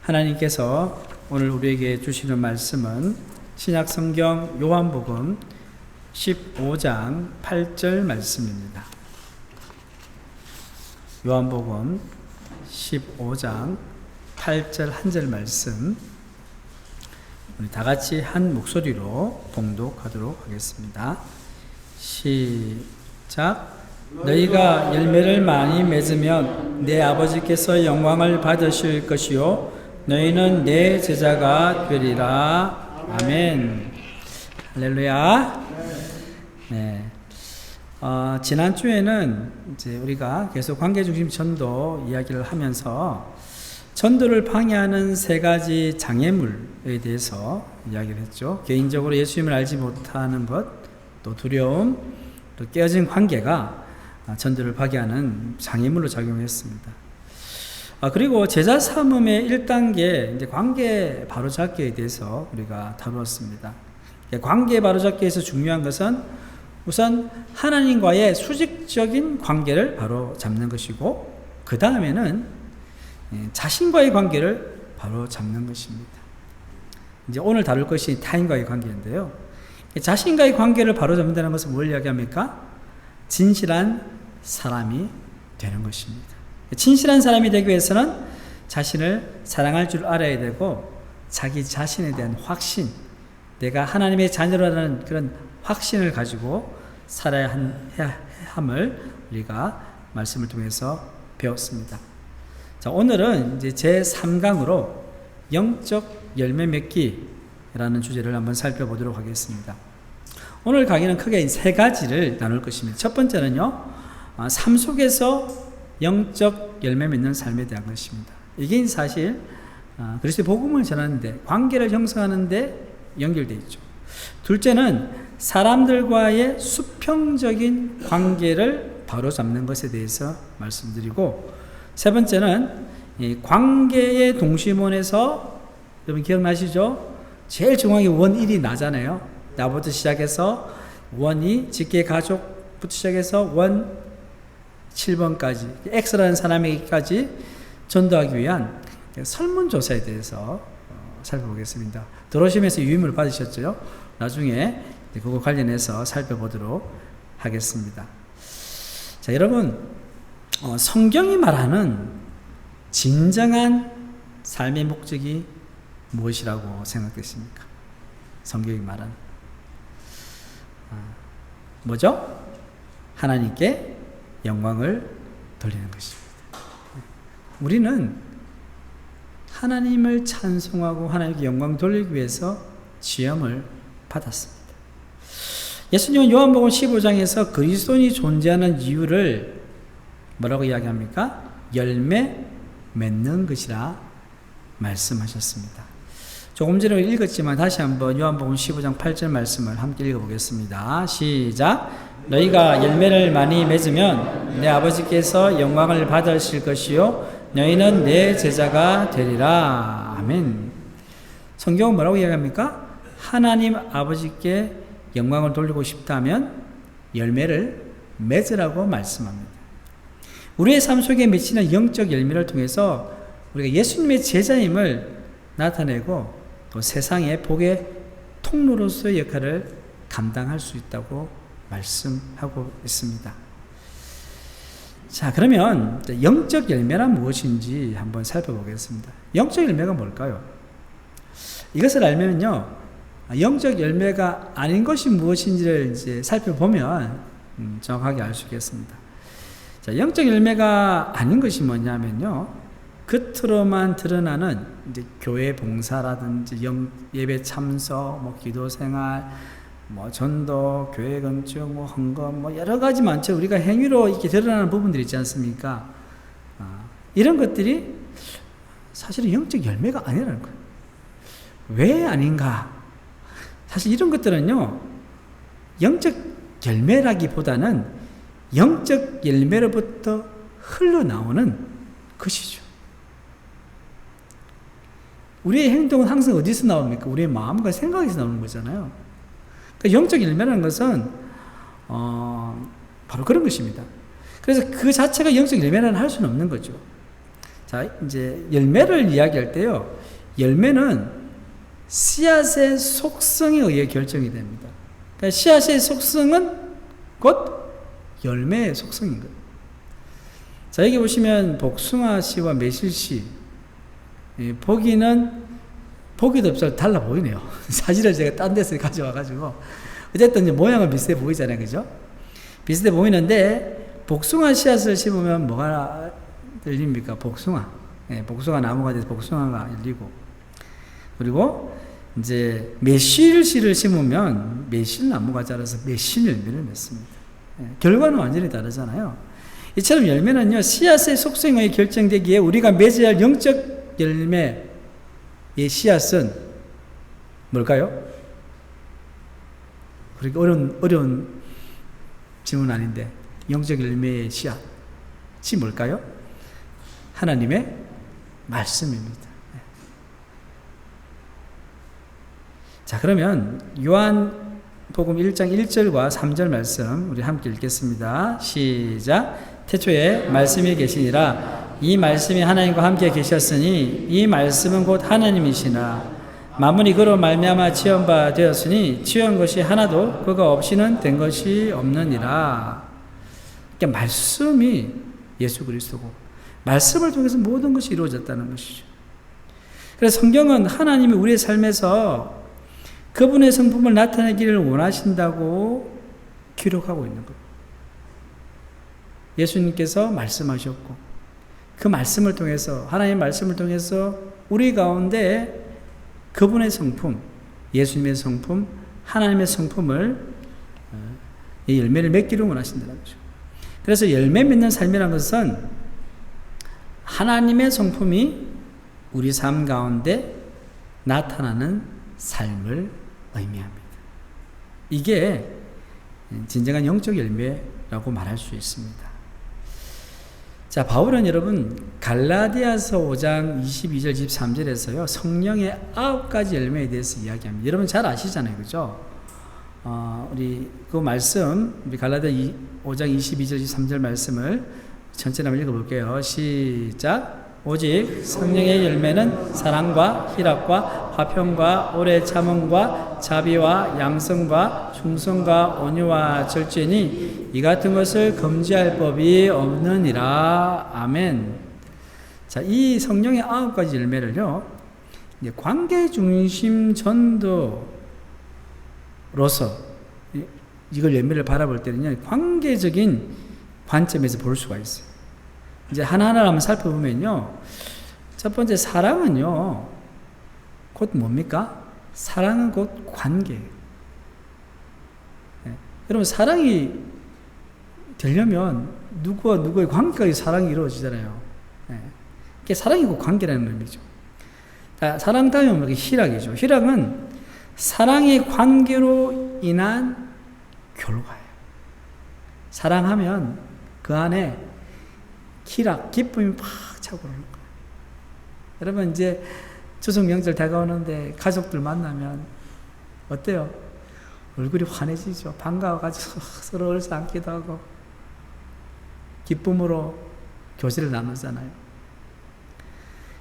하나님께서 오늘 우리에게 주시는 말씀은 신약성경 요한복음 15장 8절 말씀입니다. 요한복음 15장 8절 한 절 말씀, 우리 다 같이 한 목소리로 봉독하도록 하겠습니다. 시작. 너희가 열매를 많이 맺으면 내 아버지께서 영광을 받으실 것이요 너희는 내 제자가 되리라. 아멘. 할렐루야. 네. 지난주에는 이제 우리가 계속 관계중심 전도 이야기를 하면서 전도를 방해하는 세 가지 장애물에 대해서 이야기를 했죠. 개인적으로 예수님을 알지 못하는 것, 또 두려움, 또 깨어진 관계가 전도를 방해하는 장애물로 작용했습니다. 그리고 제자 삼음의 1단계 이제 관계 바로잡기에 대해서 우리가 다루었습니다. 관계 바로잡기에서 중요한 것은 우선 하나님과의 수직적인 관계를 바로 잡는 것이고, 그 다음에는 자신과의 관계를 바로 잡는 것입니다. 이제 오늘 다룰 것이 타인과의 관계인데요. 자신과의 관계를 바로 잡는다는 것은 뭘 이야기합니까? 진실한 사람이 되는 것입니다. 진실한 사람이 되기 위해서는 자신을 사랑할 줄 알아야 되고, 자기 자신에 대한 확신, 내가 하나님의 자녀라는 그런 확신을 가지고 살아야 함을 우리가 말씀을 통해서 배웠습니다. 자, 오늘은 이제 제 3강으로 영적 열매 맺기라는 주제를 한번 살펴보도록 하겠습니다. 오늘 강의는 크게 세 가지를 나눌 것입니다. 첫 번째는요, 삶 속에서 영적 열매 맺는 삶에 대한 것입니다. 이게 사실 그리스도의 복음을 전하는데, 관계를 형성하는데 연결되어 있죠. 둘째는 사람들과의 수평적인 관계를 바로잡는 것에 대해서 말씀드리고, 세 번째는 이 관계의 동심원에서, 여러분 기억나시죠? 제일 중앙에 원 1이 나잖아요. 나부터 시작해서 원 2, 직계 가족부터 시작해서 원 7번까지 X라는 사람에게까지 전도하기 위한 설문조사에 대해서 살펴보겠습니다. 들어오시면서 유임을 받으셨죠? 나중에 그거 관련해서 살펴보도록 하겠습니다. 자, 여러분, 성경이 말하는 진정한 삶의 목적이 무엇이라고 생각되십니까? 성경이 말하는 뭐죠? 하나님께 영광을 돌리는 것입니다. 우리는 하나님을 찬송하고 하나님께 영광 돌리기 위해서 지음을 받았습니다. 예수님은 요한복음 15장에서 그리스도인이 존재하는 이유를 뭐라고 이야기합니까? 열매 맺는 것이라 말씀하셨습니다. 조금 전에 읽었지만 다시 한번 요한복음 15장 8절 말씀을 함께 읽어보겠습니다. 시작. 너희가 열매를 많이 맺으면 내 아버지께서 영광을 받으실 것이요 너희는 내 제자가 되리라. 아멘. 성경은 뭐라고 이야기합니까? 하나님 아버지께 영광을 돌리고 싶다면 열매를 맺으라고 말씀합니다. 우리의 삶 속에 맺히는 영적 열매를 통해서 우리가 예수님의 제자임을 나타내고, 또 세상의 복의 통로로서의 역할을 감당할 수 있다고 말씀하고 있습니다. 자, 그러면 영적 열매란 무엇인지 한번 살펴보겠습니다. 영적 열매가 뭘까요? 이것을 알면요, 영적 열매가 아닌 것이 무엇인지를 이제 살펴보면 정확하게 알 수 있겠습니다. 자, 영적 열매가 아닌 것이 뭐냐면요, 겉으로만 드러나는 이제 교회 봉사라든지 예배 참석, 뭐 기도 생활, 뭐 전도, 교회 건축, 뭐 헌금, 뭐 여러 가지 많죠. 우리가 행위로 이렇게 드러나는 부분들이 있지 않습니까? 이런 것들이 사실은 영적 열매가 아니라는 거예요. 왜 아닌가? 사실 이런 것들은요, 영적 열매라기보다는 영적 열매로부터 흘러나오는 것이죠. 우리의 행동은 항상 어디서 나옵니까? 우리의 마음과 생각에서 나오는 거잖아요. 그러니까 영적 열매라는 것은 바로 그런 것입니다. 그래서 그 자체가 영적 열매라는 할 수는 없는 거죠. 자, 이제 열매를 이야기할 때요, 열매는 씨앗의 속성에 의해 결정이 됩니다. 그러니까 씨앗의 속성은 곧 열매의 속성인 거예요. 자, 여기 보시면 복숭아 씨와 매실 씨, 보기도 없어 달라 보이네요. 사진을 제가 딴 데서 가져와가지고. 어쨌든 이제 모양은 비슷해 보이잖아요. 그죠? 비슷해 보이는데, 복숭아 씨앗을 심으면 뭐가 열립니까? 복숭아. 복숭아 나무가 돼서 복숭아가 열리고. 그리고 이제 매실 씨를 심으면 매실 나무가 자라서 매실 열매를 맺습니다. 결과는 완전히 다르잖아요. 이처럼 열매는요, 씨앗의 속성에 결정되기에 우리가 맺어야 할 영적 열매의 씨앗은 뭘까요? 그렇게 어려운 질문 아닌데, 영적 열매의 씨앗이 뭘까요? 하나님의 말씀입니다. 자, 그러면 요한복음 1장 1절과 3절 말씀 우리 함께 읽겠습니다. 시작. 태초에 말씀이 계시니라. 이 말씀이 하나님과 함께 계셨으니 이 말씀은 곧 하나님이시나 만물이 그로 말미암아 지은 바 되었으니 지은 것이 하나도 그가 없이는 된 것이 없느니라. 그러니까 말씀이 예수 그리스도고 말씀을 통해서 모든 것이 이루어졌다는 것이죠. 그래서 성경은 하나님이 우리의 삶에서 그분의 성품을 나타내기를 원하신다고 기록하고 있는 거예요. 예수님께서 말씀하셨고 그 말씀을 통해서 하나님의 말씀을 통해서 우리 가운데 그분의 성품, 예수님의 성품, 하나님의 성품을 이 열매를 맺기를 원하신다는 거죠. 그래서 열매 맺는 삶이라는 것은 하나님의 성품이 우리 삶 가운데 나타나는 삶을 의미합니다. 이게 진정한 영적 열매라고 말할 수 있습니다. 자, 바울은 여러분 갈라디아서 5장 22절 23절에서요 성령의 9가지 열매에 대해서 이야기합니다. 여러분 잘 아시잖아요, 그죠? 우리 그 말씀, 우리 갈라디아 5장 22절 23절 말씀을 전체를 한번 읽어볼게요. 시작. 오직 성령의 열매는 사랑과 희락과 화평과 오래 참음과 자비와 양성과 충성과 온유와 절제니 이 같은 것을 금지할 법이 없느니라. 아멘. 자, 이 성령의 9가지 열매를요, 이제 관계 중심 전도로서 이걸 열매를 바라볼 때는요, 관계적인 관점에서 볼 수가 있어요. 이제 하나하나 한번 살펴보면요, 첫 번째 사랑은요, 곧 뭡니까? 사랑은 곧 관계예요. 여러분, 사랑이 되려면 누구와 누구의 관계가 사랑이 이루어지잖아요. 그게 사랑이 곧 관계라는 의미죠. 자, 사랑 다음에 희락이죠. 희락은 사랑의 관계로 인한 결과예요. 사랑하면 그 안에 희락, 기쁨이 팍 차고 오르는 거예요. 여러분, 이제 추석 명절 다가오는데 가족들 만나면 어때요? 얼굴이 환해지죠. 반가워가지고 서로 얼싸안기도 하고 기쁨으로 교제를 나누잖아요.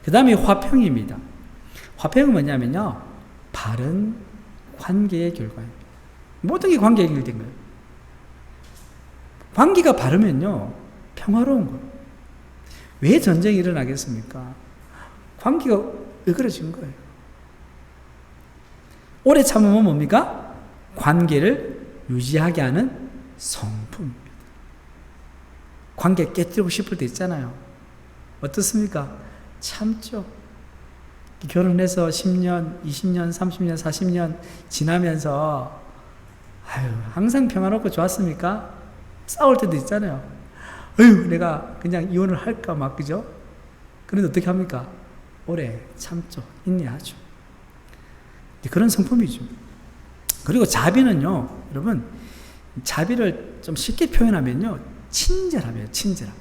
그 다음에 화평입니다. 화평은 뭐냐면요, 바른 관계의 결과입니다. 모든 게 관계에 연결된 거예요. 관계가 바르면요, 평화로운 거예요. 왜 전쟁이 일어나겠습니까? 관계가 으그러진 거예요. 오래 참으면 뭡니까? 관계를 유지하게 하는 성품입니다. 관계 깨뜨리고 싶을 때 있잖아요. 어떻습니까? 참죠. 결혼해서 10년, 20년, 30년, 40년 지나면서 항상 평화롭고 좋았습니까? 싸울 때도 있잖아요. 내가 그냥 이혼을 할까 막, 그죠? 그런데 어떻게 합니까? 오래 참죠. 인내하죠. 그런 성품이죠. 그리고 자비는요, 여러분, 자비를 좀 쉽게 표현하면요, 친절함이에요. 친절함.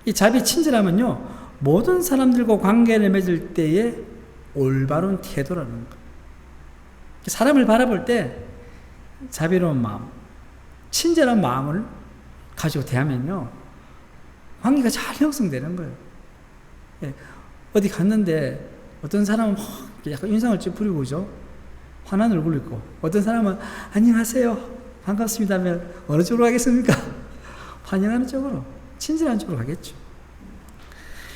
이 자비, 친절함은요, 모든 사람들과 관계를 맺을 때의 올바른 태도라는 거예요. 사람을 바라볼 때 자비로운 마음, 친절한 마음을 가지고 대하면요, 관계가 잘 형성되는 거예요. 어디 갔는데 어떤 사람은 약간 인상을 찌푸리고 그죠? 환한 얼굴 있고, 어떤 사람은 안녕하세요, 반갑습니다 하면 어느 쪽으로 가겠습니까? 환영하는 쪽으로, 친절한 쪽으로 가겠죠.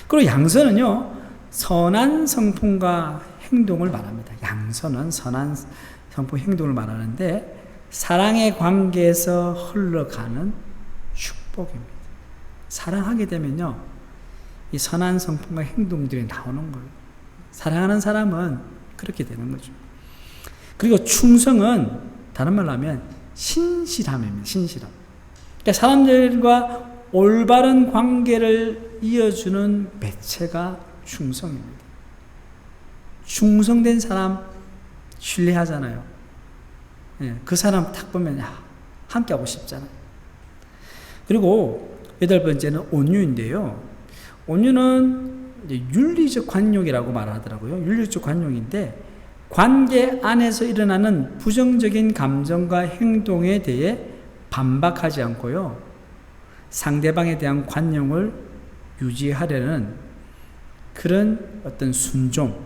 그리고 양선은요, 선한 성품과 행동을 말합니다. 양선은 선한 성품, 행동을 말하는데 사랑의 관계에서 흘러가는 축복입니다. 사랑하게 되면요, 이 선한 성품과 행동들이 나오는 거예요. 사랑하는 사람은 그렇게 되는 거죠. 그리고 충성은 다른 말로 하면 신실함입니다. 신실함. 그러니까 사람들과 올바른 관계를 이어주는 매체가 충성입니다. 충성된 사람 신뢰하잖아요. 그 사람 딱 보면 함께하고 싶잖아요. 그리고 8번째는 온유인데요. 온유는 윤리적 관용이라고 말하더라고요. 윤리적 관용인데 관계 안에서 일어나는 부정적인 감정과 행동에 대해 반박하지 않고요, 상대방에 대한 관용을 유지하려는 그런 어떤 순종을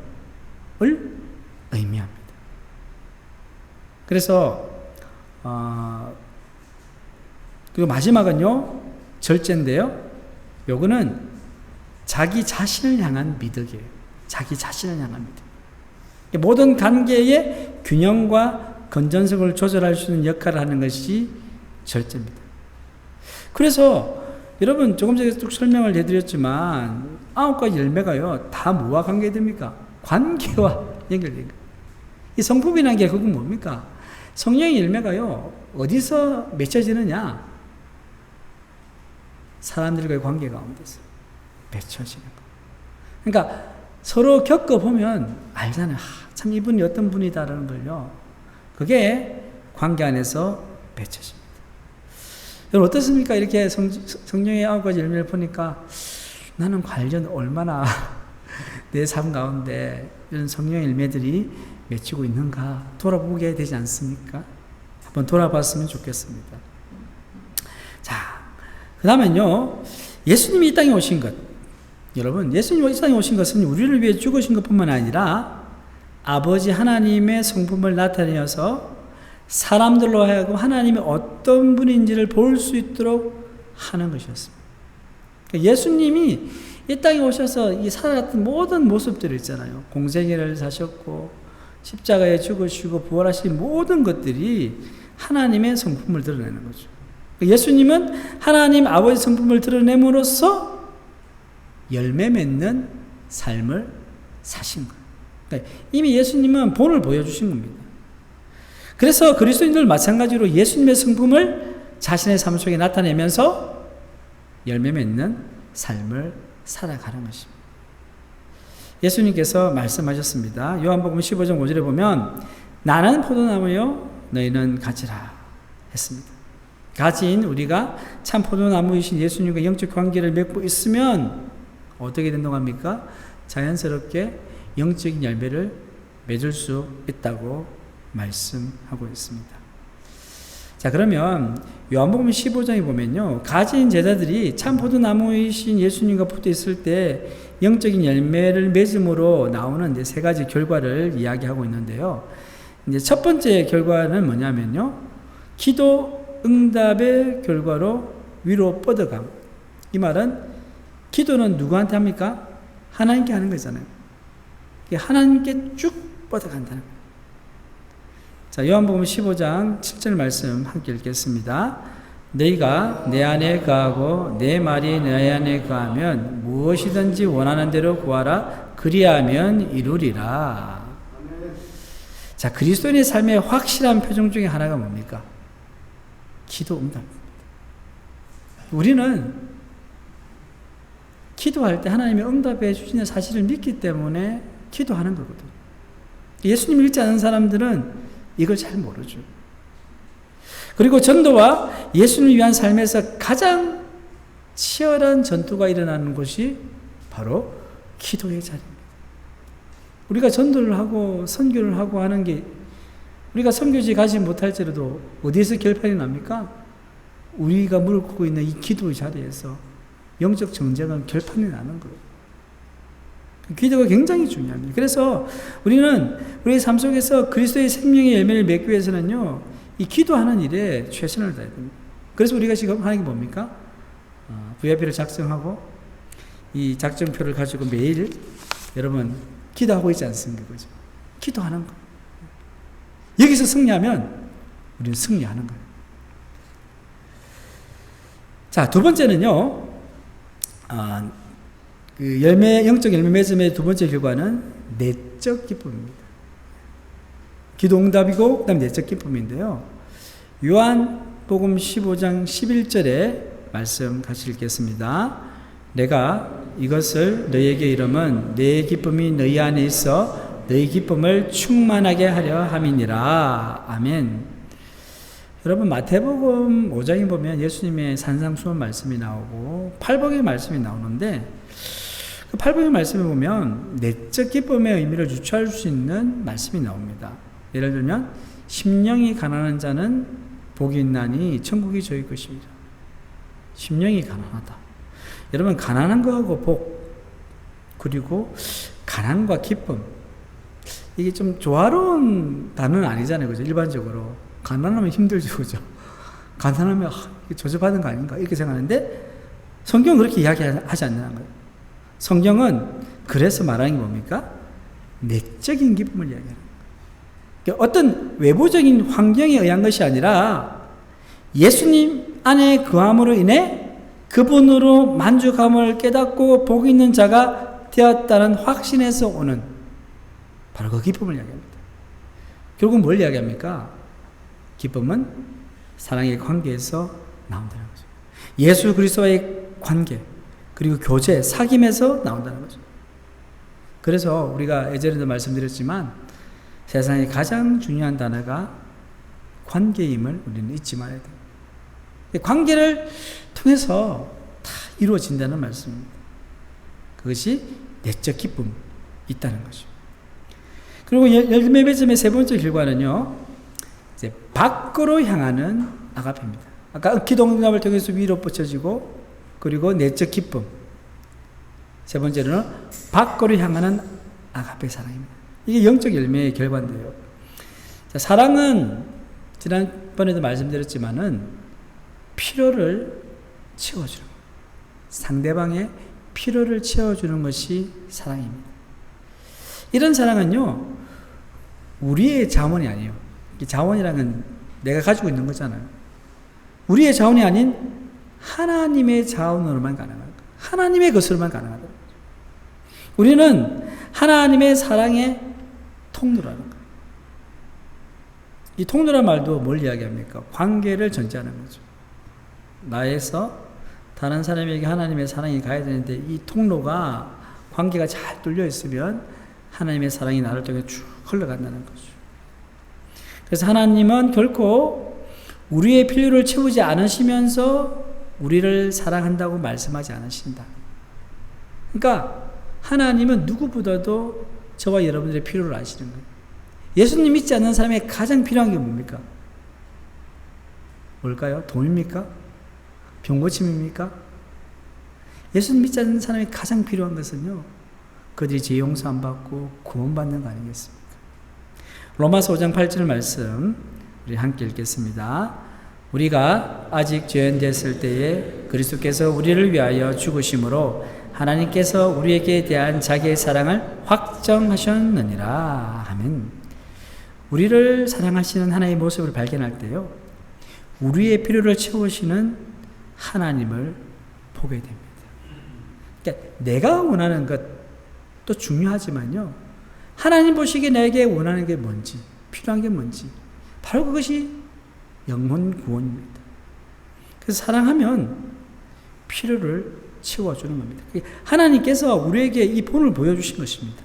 의미합니다. 그래서 그리고 마지막은요, 절제인데요. 요거는 자기 자신을 향한 미덕이에요. 자기 자신을 향한 미덕. 모든 관계의 균형과 건전성을 조절할 수 있는 역할을 하는 것이 절제입니다. 그래서 여러분 조금 전에 쭉 설명을 해드렸지만 9가지 열매가요 다 뭐와 관계됩니까? 관계와 연결된 거예요. 이 성품이라는 게 그건 뭡니까? 성령의 열매가요 어디서 맺혀지느냐? 사람들과의 관계 가운데서 맺혀지는 거예요. 그러니까 서로 겪어보면 알잖아요. 참 이분이 어떤 분이다라는 걸요. 그게 관계 안에서 맺혀집니다. 여러분 어떻습니까? 이렇게 성령의 9가지 열매를 보니까 나는 관련 얼마나 내 삶 가운데 이런 성령의 열매들이 맺히고 있는가 돌아보게 되지 않습니까? 한번 돌아봤으면 좋겠습니다. 자, 그 다음엔요, 예수님이 이 땅에 오신 것. 여러분, 예수님이 이 땅에 오신 것은 우리를 위해 죽으신 것뿐만 아니라 아버지 하나님의 성품을 나타내어서 사람들로 하여금 하나님이 어떤 분인지를 볼 수 있도록 하는 것이었습니다. 예수님이 이 땅에 오셔서 이 살아갔던 모든 모습들이 있잖아요. 공생애를 사셨고 십자가에 죽으시고 부활하신 모든 것들이 하나님의 성품을 드러내는 거죠. 예수님은 하나님 아버지 성품을 드러냄으로써 열매 맺는 삶을 사신 거예요. 그러니까 이미 예수님은 본을 보여주신 겁니다. 그래서 그리스도인들 마찬가지로 예수님의 성품을 자신의 삶 속에 나타내면서 열매 맺는 삶을 살아가는 것입니다. 예수님께서 말씀하셨습니다. 요한복음 15장 5절에 보면 나는 포도나무요 너희는 가지라 했습니다. 가지인 우리가 참 포도나무이신 예수님과 영적 관계를 맺고 있으면 어떻게 된다고 합니까? 자연스럽게 영적인 열매를 맺을 수 있다고 말씀하고 있습니다. 자, 그러면 요한복음 15장에 보면요, 가진 제자들이 참 포도나무이신 예수님과 붙어 있을 때 영적인 열매를 맺음으로 나오는 이제 3가지 결과를 이야기하고 있는데요. 이제 첫 번째 결과는 뭐냐면요, 기도 응답의 결과로 위로 뻗어감. 이 말은 기도는 누구한테 합니까? 하나님께 하는 거잖아요. 하나님께 쭉 뻗어간다는 거예요. 자, 요한복음 15장 7절 말씀 함께 읽겠습니다. 너희가 내 안에 거하고 내 말이 내 안에 거하면 무엇이든지 원하는 대로 구하라. 그리하면 이루리라. 자, 그리스도인의 삶의 확실한 표정 중에 하나가 뭡니까? 기도 응답입니다. 우리는 기도할 때 하나님이 응답해 주시는 사실을 믿기 때문에 기도하는 거거든요. 예수님 믿지 않은 사람들은 이걸 잘 모르죠. 그리고 전도와 예수님을 위한 삶에서 가장 치열한 전투가 일어나는 곳이 바로 기도의 자리입니다. 우리가 전도를 하고 선교를 하고 하는 게 우리가 선교지 가지 못할지라도 어디에서 결판이 납니까? 우리가 무릎 꿇고 있는 이 기도의 자리에서 영적 정쟁은 결판이 나는 거예요. 기도가 굉장히 중요합니다. 그래서 우리는 우리의 삶 속에서 그리스도의 생명의 열매를 맺기 위해서는요, 이 기도하는 일에 최선을 다해야 됩니다. 그래서 우리가 지금 하는 게 뭡니까? VIP를 작성하고 이 작전표를 가지고 매일 여러분 기도하고 있지 않습니까? 그죠? 기도하는 거. 여기서 승리하면 우리는 승리하는 거예요. 자, 두 번째는요, 그 영적 열매 맺음의 두 번째 결과는 내적 기쁨입니다. 기도 응답이고, 그 다음 내적 기쁨인데요. 요한복음 15장 11절에 말씀 같이 읽겠습니다. 내가 이것을 너희에게 이름은 내 기쁨이 너희 안에 있어 너희 기쁨을 충만하게 하려 함이니라. 아멘. 여러분, 마태복음 5장에 보면 예수님의 산상수훈 말씀이 나오고 팔복의 말씀이 나오는데, 그 팔복의 말씀에 보면 내적 기쁨의 의미를 유추할 수 있는 말씀이 나옵니다. 예를 들면 심령이 가난한 자는 복이 있나니 천국이 저희 것입니다. 심령이 가난하다. 여러분, 가난한 거하고 복, 그리고 가난과 기쁨, 이게 좀 조화로운 단어는 아니잖아요. 그죠? 일반적으로 가난하면 힘들죠. 그죠? 가난하면 저주받은 거 아닌가 이렇게 생각하는데, 성경은 그렇게 이야기하지 않는 거예요. 성경은 그래서 말하는 게 뭡니까? 내적인 기쁨을 이야기하는 거예요. 그러니까 어떤 외부적인 환경에 의한 것이 아니라 예수님 안에 거함으로 인해 그분으로 만족함을 깨닫고 복 있는 자가 되었다는 확신에서 오는 바로 그 기쁨을 이야기합니다. 결국 뭘 이야기합니까? 기쁨은 사랑의 관계에서 나온다는 거죠. 예수 그리스도와의 관계, 그리고 교제, 사귐에서 나온다는 거죠. 그래서 우리가 예전에도 말씀드렸지만 세상에 가장 중요한 단어가 관계임을 우리는 잊지 말아야 돼요. 관계를 통해서 다 이루어진다는 말씀입니다. 그것이 내적 기쁨이 있다는 거죠. 그리고 열매 맺음의 세 번째 결과는요, 이제 밖으로 향하는 아가페입니다. 아까 기도 응답을 통해서 위로 뻗쳐지고, 그리고 내적 기쁨. 세 번째로는 밖으로 향하는 아가페 사랑입니다. 이게 영적 열매의 결과인데요. 자, 사랑은 지난번에도 말씀드렸지만은 필요를 채워주는 것. 상대방의 필요를 채워주는 것이 사랑입니다. 이런 사랑은요, 우리의 자원이 아니에요. 자원이라는 건 내가 가지고 있는 거잖아요. 우리의 자원이 아닌 하나님의 자원으로만 가능한 거예요. 하나님의 것으로만 가능하다. 우리는 하나님의 사랑의 통로라는 거예요. 이 통로란 말도 뭘 이야기합니까? 관계를 전제하는 거죠. 나에서 다른 사람에게 하나님의 사랑이 가야 되는데, 이 통로가 관계가 잘 뚫려 있으면 하나님의 사랑이 나를 통해 쭉 흘러간다는 거죠. 그래서 하나님은 결코 우리의 필요를 채우지 않으시면서 우리를 사랑한다고 말씀하지 않으신다. 그러니까 하나님은 누구보다도 저와 여러분들의 필요를 아시는 거예요. 예수님 믿지 않는 사람의 가장 필요한 게 뭡니까? 뭘까요? 돈입니까? 병고침입니까? 예수님 믿지 않는 사람이 가장 필요한 것은요, 그들이 죄 용서 안 받고 구원받는 거 아니겠습니까? 로마서 5장 8절 말씀 우리 함께 읽겠습니다. 우리가 아직 죄인 됐을 때에 그리스도께서 우리를 위하여 죽으심으로 하나님께서 우리에게 대한 자기의 사랑을 확정하셨느니라. 아멘. 우리를 사랑하시는 하나님의 모습을 발견할 때요, 우리의 필요를 채우시는 하나님을 보게 됩니다. 그러니까 내가 원하는 것도 중요하지만요, 하나님 보시기에 내게 원하는 게 뭔지, 필요한 게 뭔지, 바로 그것이 영혼 구원입니다. 그래서 사랑하면 필요를 채워주는 겁니다. 하나님께서 우리에게 이 본을 보여주신 것입니다.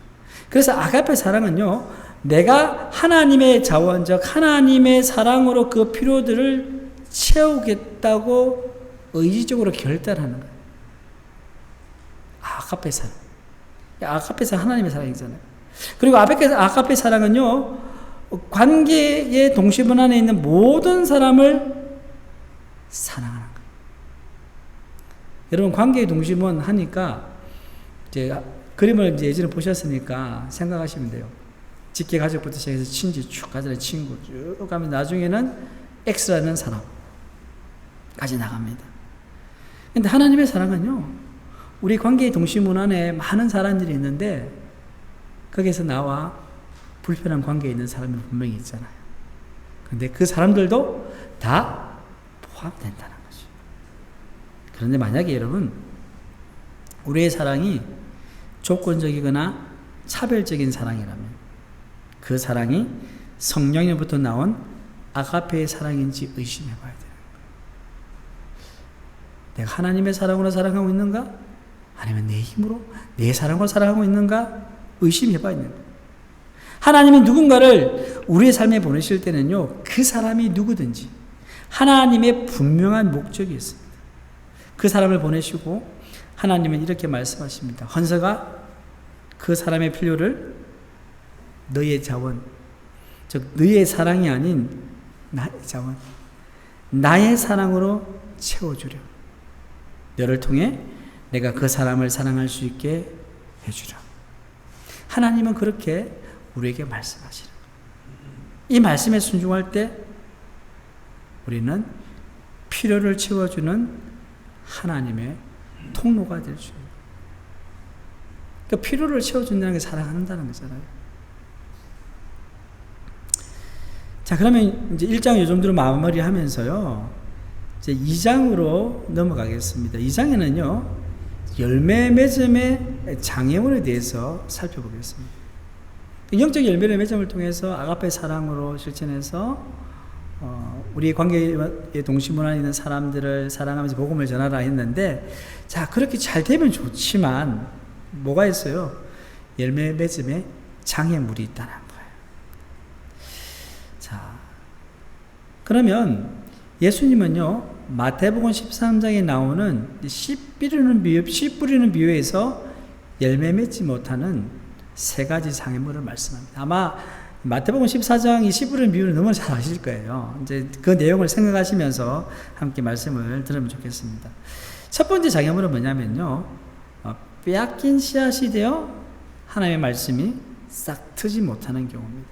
그래서 아가페 사랑은요, 내가 하나님의 자원적 하나님의 사랑으로 그 필요들을 채우겠다고 의지적으로 결단하는 거예요. 아가페 사랑. 아가페 사랑 하나님의 사랑이잖아요. 그리고 아가페 사랑은요, 관계의 동시분 안에 있는 모든 사람을 사랑하는 거예요. 여러분, 관계의 동시분 하니까 이제 그림을 이제 예전에 보셨으니까 생각하시면 돼요. 직계 가족부터 시작해서 친지 쭉 가잖아요. 친구 쭉 가면 나중에는 X라는 사람까지 나갑니다. 근데 하나님의 사랑은요, 우리 관계의 동시문 안에 많은 사람들이 있는데 거기에서 나와 불편한 관계에 있는 사람이 분명히 있잖아요. 근데 그 사람들도 다 포함된다는 거죠. 그런데 만약에 여러분, 우리의 사랑이 조건적이거나 차별적인 사랑이라면 그 사랑이 성령으로부터 나온 아가페의 사랑인지 의심해 봐야 돼요. 내가 하나님의 사랑으로 사랑하고 있는가? 아니면 내 힘으로, 내 사랑으로 사랑하고 있는가? 의심해 봐야 돼요. 하나님이 누군가를 우리의 삶에 보내실 때는요, 그 사람이 누구든지 하나님의 분명한 목적이 있습니다. 그 사람을 보내시고 하나님은 이렇게 말씀하십니다. 헌서가 그 사람의 필요를 너의 자원, 즉 너의 사랑이 아닌 나의 자원, 나의 사랑으로 채워주려. 너를 통해 내가 그 사람을 사랑할 수 있게 해주려. 하나님은 그렇게 우리에게 말씀하시는 거예요. 이 말씀에 순종할 때 우리는 필요를 채워주는 하나님의 통로가 될 수 있는. 그러니까 필요를 채워준다는 게 사랑한다는 거잖아요. 자, 그러면 이제 1장 요 정도로 마무리 하면서요, 이제 2장으로 넘어가겠습니다. 2장에는요, 열매 맺음의 장애물에 대해서 살펴보겠습니다. 영적 열매의 맺음을 통해서 아가페 사랑으로 실천해서 우리 관계의 동시문안에 있는 사람들을 사랑하면서 복음을 전하라 했는데, 자, 그렇게 잘 되면 좋지만 뭐가 있어요? 열매 맺음에 장애물이 있다는 거예요. 자, 그러면 예수님은요, 마태복음 13장에 나오는 씨 뿌리는 비유에서 열매 맺지 못하는 세 가지 장애물을 말씀합니다. 아마 마태복음 14장 이 씨 뿌리는 비유를 너무 잘 아실 거예요. 이제 그 내용을 생각하시면서 함께 말씀을 들으면 좋겠습니다. 첫 번째 장애물은 뭐냐면요, 빼앗긴 씨앗이 되어 하나님의 말씀이 싹 트지 못하는 경우입니다.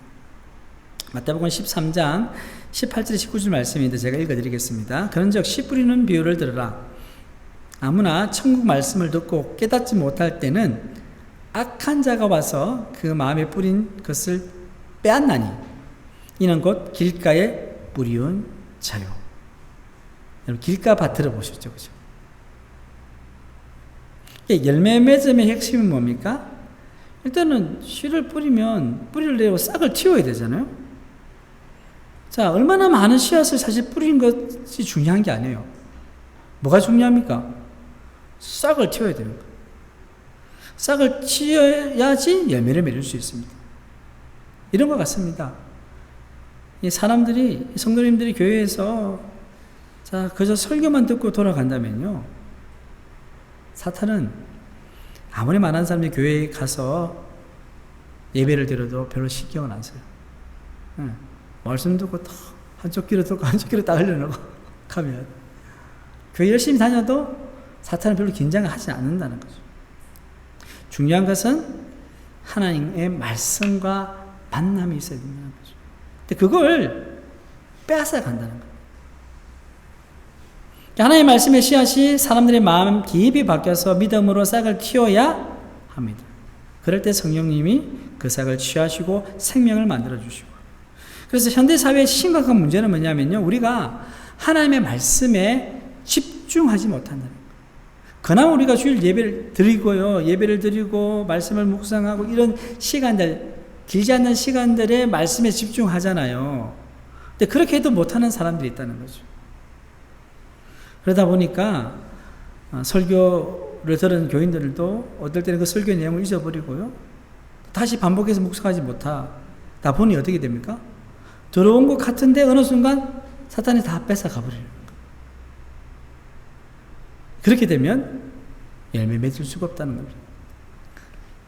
마태복음 13장 18절 19절 말씀인데 제가 읽어드리겠습니다. 그런즉 씨 뿌리는 비유를 들으라. 아무나 천국 말씀을 듣고 깨닫지 못할 때는 악한 자가 와서 그 마음에 뿌린 것을 빼앗나니 이는 곧 길가에 뿌리운 자요. 여러분, 길가 밭을 보셨죠, 그죠? 열매 맺음의 핵심은 뭡니까? 일단은 씨를 뿌리면 뿌리를 내고 싹을 틔워야 되잖아요. 자, 얼마나 많은 씨앗을 사실 뿌린 것이 중요한 게 아니에요. 뭐가 중요합니까? 싹을 틔워야 되는 거예요. 싹을 틔워야지 열매를 맺을 수 있습니다. 이런 것 같습니다. 이 사람들이, 성도님들이 교회에서 자, 그저 설교만 듣고 돌아간다면요, 사탄은 아무리 많은 사람이 교회에 가서 예배를 드려도 별로 신경을 안 써요. 말씀 듣고 딱 한쪽 귀로 듣고 한쪽 귀로 딱 흘려놓고 가면 교회 열심히 다녀도 사탄은 별로 긴장을 하지 않는다는 거죠. 중요한 것은 하나님의 말씀과 만남이 있어야 된다는 거죠. 근데 그걸 빼앗아 간다는 거예요. 하나님의 말씀의 씨앗이 사람들의 마음 깊이 바뀌어서 믿음으로 싹을 틔워야 합니다. 그럴 때 성령님이 그 싹을 취하시고 생명을 만들어 주시고. 그래서 현대사회의 심각한 문제는 뭐냐면요, 우리가 하나님의 말씀에 집중하지 못한다는 거예요. 그나마 우리가 주일 예배를 드리고 말씀을 묵상하고 이런 시간들, 길지 않는 시간들에 말씀에 집중하잖아요. 근데 그렇게 해도 못하는 사람들이 있다는 거죠. 그러다 보니까 설교를 들은 교인들도 어떨 때는 그 설교 내용을 잊어버리고요, 다시 반복해서 묵상하지 못하다 보니 어떻게 됩니까? 들어온 것 같은데 어느 순간 사탄이 다 뺏어 가버리는 거예요. 그렇게 되면 열매 맺을 수가 없다는 겁니다.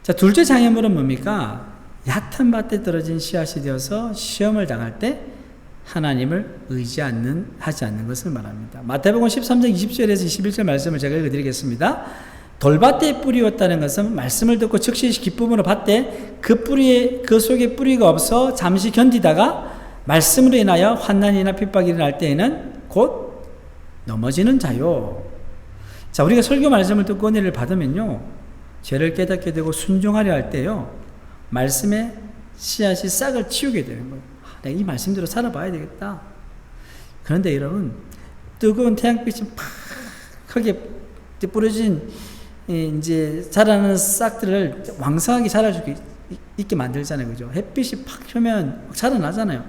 자, 둘째 장애물은 뭡니까? 얕은 밭에 떨어진 씨앗이 되어서 시험을 당할 때 하나님을 하지 않는 것을 말합니다. 마태복음 13장 20절에서 21절 말씀을 제가 읽어드리겠습니다. 돌밭에 뿌리였다는 것은 말씀을 듣고 즉시 기쁨으로 받되 그 속에 뿌리가 없어 잠시 견디다가 말씀으로 인하여 환난이나 핍박이 일어날 때에는 곧 넘어지는 자요. 자, 우리가 설교 말씀을 듣고 은혜를 받으면요, 죄를 깨닫게 되고 순종하려 할 때요, 말씀의 씨앗이 싹을 틔우게 되는 거예요. 내가 이 말씀대로 살아봐야 되겠다. 그런데 여러분, 뜨거운 태양빛이 팍 크게 뿌려진 이제 자라는 싹들을 왕성하게 자랄 수 있게 만들잖아요. 그죠? 햇빛이 팍 펴면 자라나잖아요.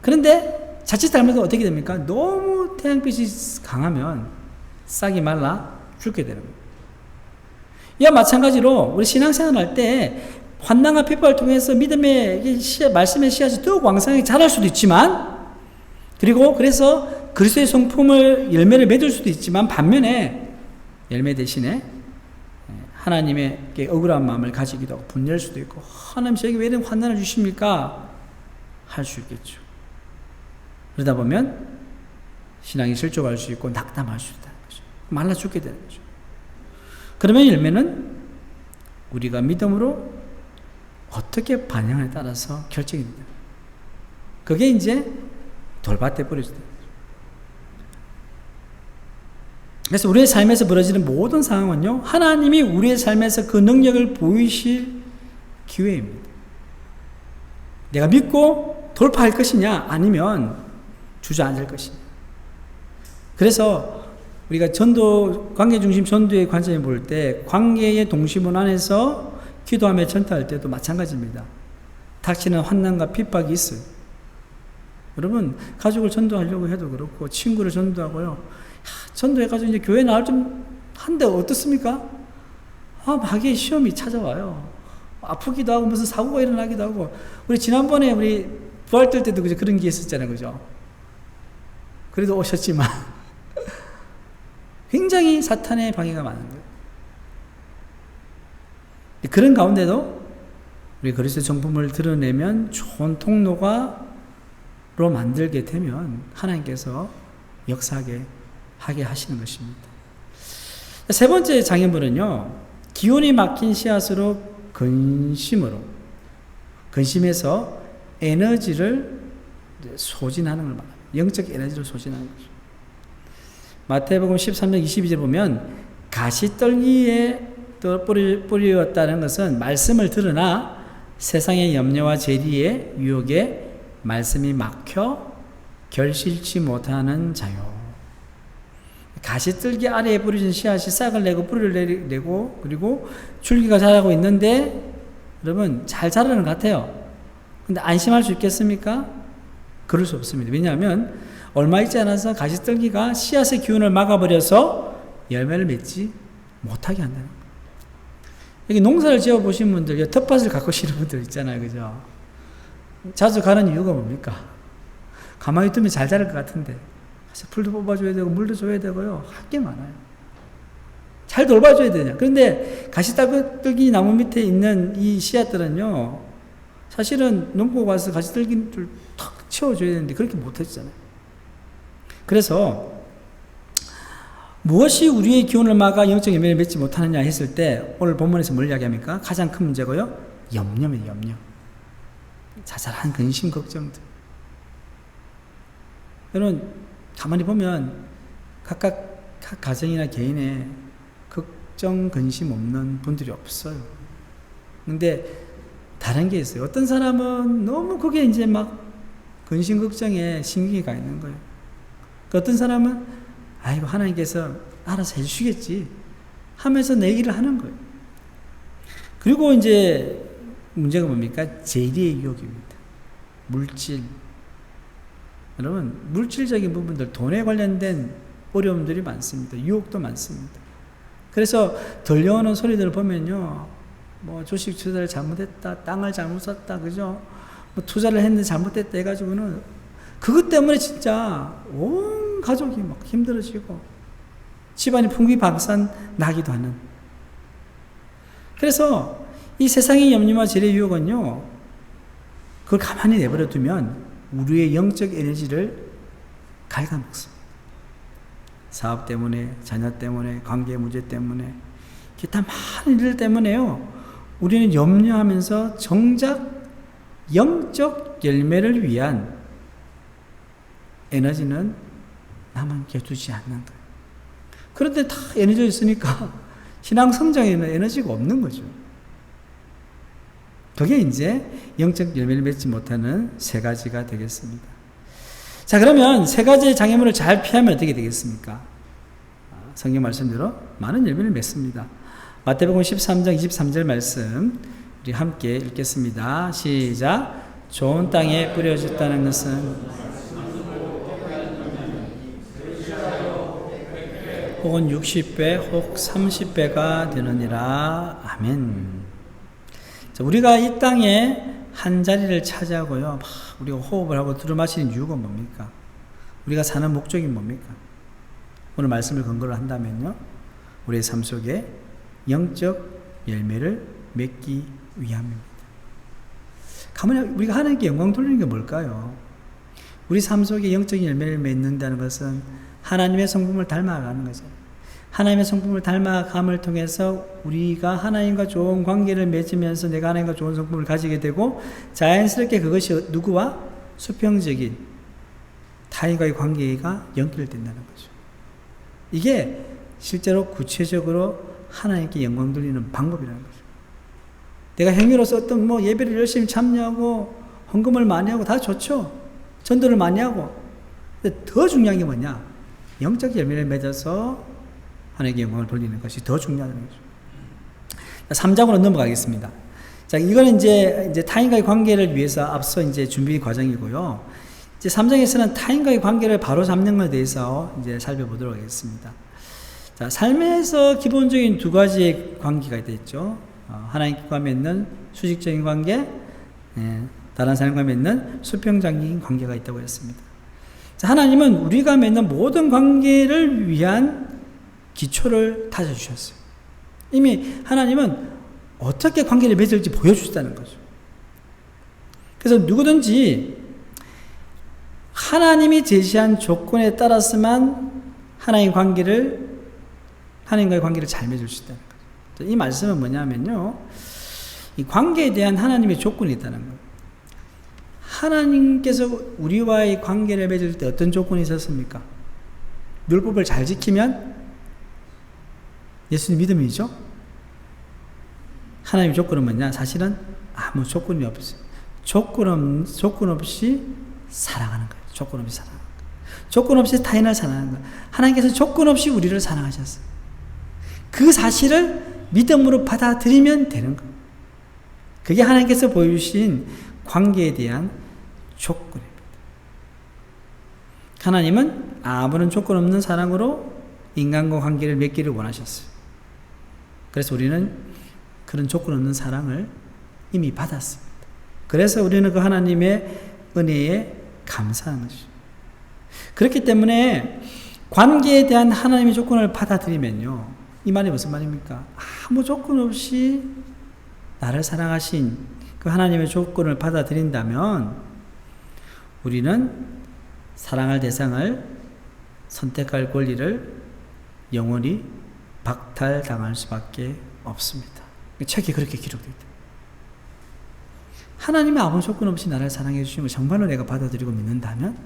그런데 자칫 잘못하면 어떻게 됩니까? 너무 태양빛이 강하면 싹이 말라 죽게 되는 거예요. 이와 마찬가지로 우리 신앙생활 할 때 환난과 핍박을 통해서 믿음의 말씀의 씨앗이 더욱 왕성하게 자랄 수도 있지만, 그리고 그래서 그리스도의 성품을 열매를 맺을 수도 있지만, 반면에 열매 대신에 하나님에게 억울한 마음을 가지기도 하고 분열할 수도 있고, 하나님 저에게 왜 이런 환난을 주십니까? 할 수 있겠죠. 그러다 보면 신앙이 실족할 수 있고 낙담할 수 있다는 거죠. 말라 죽게 되는 거죠. 그러면 열매는 우리가 믿음으로 어떻게 반응에 따라서 결정이 됩니다. 그게 이제 돌밭에 뿌려지다. 그래서 우리의 삶에서 벌어지는 모든 상황은요, 하나님이 우리의 삶에서 그 능력을 보이실 기회입니다. 내가 믿고 돌파할 것이냐, 아니면 주저앉을 것이냐. 그래서 우리가 전도, 관계중심 전도의 관점에 볼 때, 관계의 동심원 안에서 기도하며 전도할 때도 마찬가지입니다. 닥치는 환난과 핍박이 있어요. 여러분, 가족을 전도하려고 해도 그렇고, 친구를 전도하고요, 전도해가지고 이제 교회 나올 좀 한데 어떻습니까? 마귀의 시험이 찾아와요. 아프기도 하고, 무슨 사고가 일어나기도 하고. 우리 지난번에 우리 부활절 때도 그런 게 있었잖아요. 그죠? 그래도 오셨지만, 굉장히 사탄의 방해가 많은 거예요. 그런 가운데도 우리 그리스도의 정품을 드러내면 좋은 통로로 만들게 되면 하나님께서 역사하게 하시는 것입니다. 세 번째 장애물은요, 기운이 막힌 씨앗으로 근심해서 에너지를 소진하는 걸 말합니다. 영적 에너지를 소진하는 거죠. 마태복음 13장 22절 보면 가시떨기에 뿌리었다는 것은 말씀을 들으나 세상의 염려와 재리의 유혹에 말씀이 막혀 결실치 못하는 자요. 가시떨기 아래에 뿌려진 씨앗이 싹을 내고 뿌리를 내고 그리고 줄기가 자라고 있는데, 여러분 잘 자라는 것 같아요. 근데 안심할 수 있겠습니까? 그럴 수 없습니다. 왜냐하면 얼마 있지 않아서 가시떨기가 씨앗의 기운을 막아버려서 열매를 맺지 못하게 한다는 거예요. 여기 농사를 지어보신 분들, 텃밭을 가꾸시는 분들 있잖아요. 그죠? 자주 가는 이유가 뭡니까? 가만히 두면 잘 자랄 것 같은데, 풀도 뽑아줘야 되고, 물도 줘야 되고요. 할 게 많아요. 잘 돌봐줘야 되냐. 그런데 가시떨기 나무 밑에 있는 이 씨앗들은요, 사실은 농부 가서 가시떨기를 탁 채워줘야 되는데, 그렇게 못했잖아요. 그래서, 무엇이 우리의 기운을 막아 영적 열매를 맺지 못하느냐 했을 때, 오늘 본문에서 뭘 이야기합니까? 가장 큰 문제고요. 염려입니다, 염려. 자잘한 근심, 걱정들. 여러분, 가만히 보면, 각 가정이나 개인의 걱정, 근심 없는 분들이 없어요. 근데, 다른 게 있어요. 어떤 사람은 너무 그게 이제 막, 근심, 걱정에 신경이 가 있는 거예요. 어떤 사람은 아이고 하나님께서 알아서 해주시겠지 하면서 내기를 하는 거예요. 그리고 이제 문제가 뭡니까? 재리의 유혹입니다. 물질. 여러분, 물질적인 부분들, 돈에 관련된 어려움들이 많습니다. 유혹도 많습니다. 그래서 들려오는 소리들을 보면요, 뭐 주식 투자를 잘못했다, 땅을 잘못 샀다, 그죠? 뭐 투자를 했는데 잘못됐다 해가지고는 그것 때문에 진짜 온 가족이 막 힘들어지고 집안이 풍비박산 나기도 하는. 그래서 이 세상의 염려와 재리의 유혹은요, 그걸 가만히 내버려 두면 우리의 영적 에너지를 갉아먹습니다. 사업 때문에, 자녀 때문에, 관계 문제 때문에, 기타 많은 일들 때문에요. 우리는 염려하면서 정작 영적 열매를 위한 에너지는 남한테 두지 않는 거예요. 그런데 다 에너지가 있으니까 신앙 성장에는 에너지가 없는 거죠. 그게 이제 영적 열매를 맺지 못하는 세 가지가 되겠습니다. 자, 그러면 세 가지의 장애물을 잘 피하면 어떻게 되겠습니까? 성경 말씀대로 많은 열매를 맺습니다. 마태복음 13장 23절 말씀 우리 함께 읽겠습니다. 시작. 좋은 땅에 뿌려졌다는 것은 혹은 60배 혹 30배가 되느니라. 아멘. 자, 우리가 이 땅에 한 자리를 차지하고요, 막 우리가 호흡을 하고 들어마시는 이유가 뭡니까? 우리가 사는 목적이 뭡니까? 오늘 말씀을 근거로 한다면요, 우리의 삶 속에 영적 열매를 맺기 위함입니다. 가만히 우리가 하나님께 영광 돌리는 게 뭘까요? 우리 삶 속에 영적 열매를 맺는다는 것은 하나님의 성품을 닮아가는 거죠. 하나님의 성품을 닮아감을 통해서 우리가 하나님과 좋은 관계를 맺으면서 내가 하나님과 좋은 성품을 가지게 되고 자연스럽게 그것이 누구와 수평적인 타인과의 관계가 연결된다는 거죠. 이게 실제로 구체적으로 하나님께 영광 돌리는 방법이라는 거죠. 내가 행위로서 어떤 예배를 열심히 참여하고 헌금을 많이 하고 다 좋죠. 전도를 많이 하고. 근데 더 중요한 게 뭐냐? 영적 열매를 맺어서 하나님께 영광을 돌리는 것이 더 중요하다는 거죠. 3장으로 넘어가겠습니다. 자, 이거는 이제 타인과의 관계를 위해서 앞서 이제 준비 과정이고요. 이제 3장에서는 타인과의 관계를 바로 잡는 것에 대해서 이제 살펴보도록 하겠습니다. 자, 삶에서 기본적인 두 가지의 관계가 있죠. 하나님과 맺는 수직적인 관계, 다른 사람과 맺는 수평적인 관계가 있다고 했습니다. 자, 하나님은 우리가 맺는 모든 관계를 위한 기초를 다져주셨어요. 이미 하나님은 어떻게 관계를 맺을지 보여주셨다는 거죠. 그래서 누구든지 하나님이 제시한 조건에 따라서만 하나님과의 관계를 잘 맺을 수 있다는 거죠. 이 말씀은 뭐냐면요, 이 관계에 대한 하나님의 조건이 있다는 거예요. 하나님께서 우리와의 관계를 맺을 때 어떤 조건이 있었습니까? 율법을 잘 지키면 예수님 믿음이죠. 하나님의 조건은 뭐냐? 사실은 아무 조건이 없어요. 조건 없이 사랑하는 거예요. 조건 없이 사랑하는 거예요. 조건 없이 타인을 사랑하는 거예요. 하나님께서 조건 없이 우리를 사랑하셨어요. 그 사실을 믿음으로 받아들이면 되는 거예요. 그게 하나님께서 보여주신 관계에 대한 조건입니다. 하나님은 아무런 조건 없는 사랑으로 인간과 관계를 맺기를 원하셨어요. 그래서 우리는 그런 조건 없는 사랑을 이미 받았습니다. 그래서 우리는 그 하나님의 은혜에 감사하는 것이죠. 그렇기 때문에 관계에 대한 하나님의 조건을 받아들이면요, 이 말이 무슨 말입니까? 아무 조건 없이 나를 사랑하신 그 하나님의 조건을 받아들인다면 우리는 사랑할 대상을 선택할 권리를 영원히 박탈당할 수밖에 없습니다. 책에 그렇게 기록되어 있다. 하나님이 아무 조건 없이 나를 사랑해 주시는 걸 정말로 내가 받아들이고 믿는다면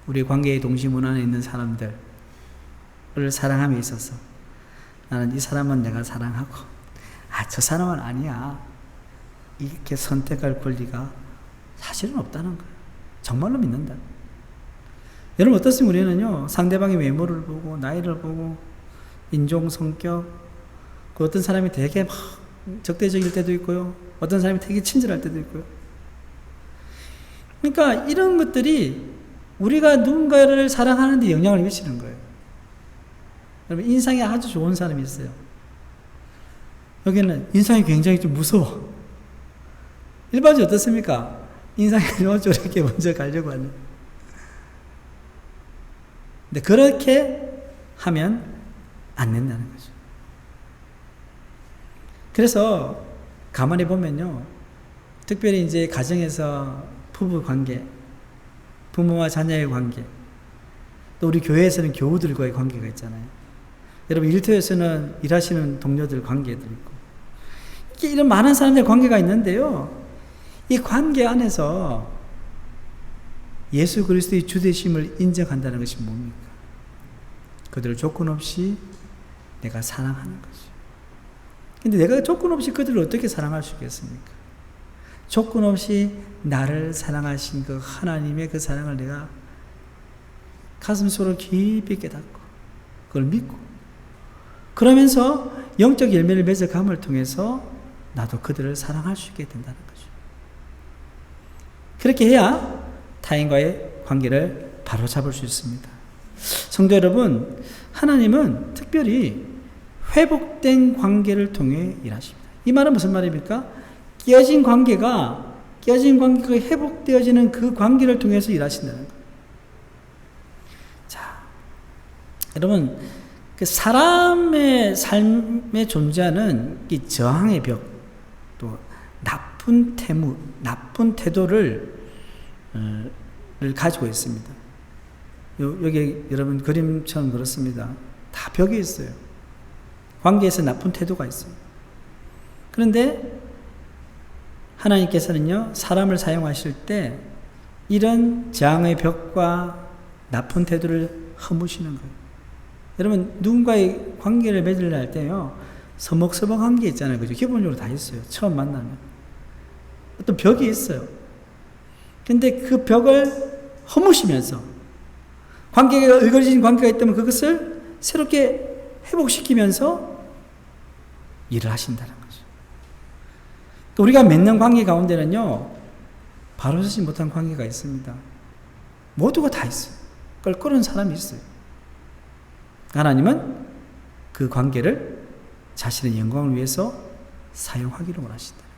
우리 관계의 동시문안에 있는 사람들을 사랑함에 있어서 나는 이 사람은 내가 사랑하고 저 사람은 아니야, 이렇게 선택할 권리가 사실은 없다는 거예요. 정말로 믿는다. 여러분 어떻습니까? 우리는요, 상대방의 외모를 보고 나이를 보고 인종, 성격, 그 어떤 사람이 되게 막 적대적일 때도 있고요, 어떤 사람이 되게 친절할 때도 있고요. 그러니까 이런 것들이 우리가 누군가를 사랑하는 데 영향을 미치는 거예요. 여러분 인상이 아주 좋은 사람이 있어요. 여기는 인상이 굉장히 좀 무서워. 일반적으로 어떻습니까? 인상이 저렇게 먼저 가려고 하는. 근데 그렇게 하면 안 된다는 거죠. 그래서 가만히 보면요, 특별히 이제 가정에서 부부 관계, 부모와 자녀의 관계, 또 우리 교회에서는 교우들과의 관계가 있잖아요. 여러분 일터에서는 일하시는 동료들 관계도 있고 이런 많은 사람들의 관계가 있는데요. 이 관계 안에서 예수 그리스도의 주되심을 인정한다는 것이 뭡니까? 그들을 조건 없이 내가 사랑하는 것이죠. 근데 내가 조건 없이 그들을 어떻게 사랑할 수 있겠습니까? 조건 없이 나를 사랑하신 그 하나님의 그 사랑을 내가 가슴속으로 깊이 깨닫고 그걸 믿고 그러면서 영적 열매를 맺어감을 통해서 나도 그들을 사랑할 수 있게 된다는 거죠. 그렇게 해야 타인과의 관계를 바로잡을 수 있습니다. 성도 여러분, 하나님은 특별히 회복된 관계를 통해 일하십니다. 이 말은 무슨 말입니까? 깨어진 관계가 회복되어지는 그 관계를 통해서 일하신다는 거예요. 자, 여러분, 그 사람의 삶에 존재하는 이 저항의 벽, 또 나쁜 태도를 가지고 있습니다. 여기 여러분 그림처럼 그렇습니다. 다 벽이 있어요. 관계에서 나쁜 태도가 있어요. 그런데 하나님께서는요, 사람을 사용하실 때 이런 저항의 벽과 나쁜 태도를 허무시는 거예요. 여러분, 누군가의 관계를 맺으려 할 때요, 서먹서먹한 게 있잖아요. 그죠? 기본적으로 다 있어요. 처음 만나면. 어떤 벽이 있어요. 근데 그 벽을 허무시면서 관계가 을거리진 관계가 있다면 그것을 새롭게 회복시키면서 일을 하신다는 거죠. 또 우리가 맺는 관계 가운데는요, 바로 서지 못한 관계가 있습니다. 모두가 다 있어요. 껄끄러운 사람이 있어요. 하나님은 그 관계를 자신의 영광을 위해서 사용하기로 원하신다는 거예요.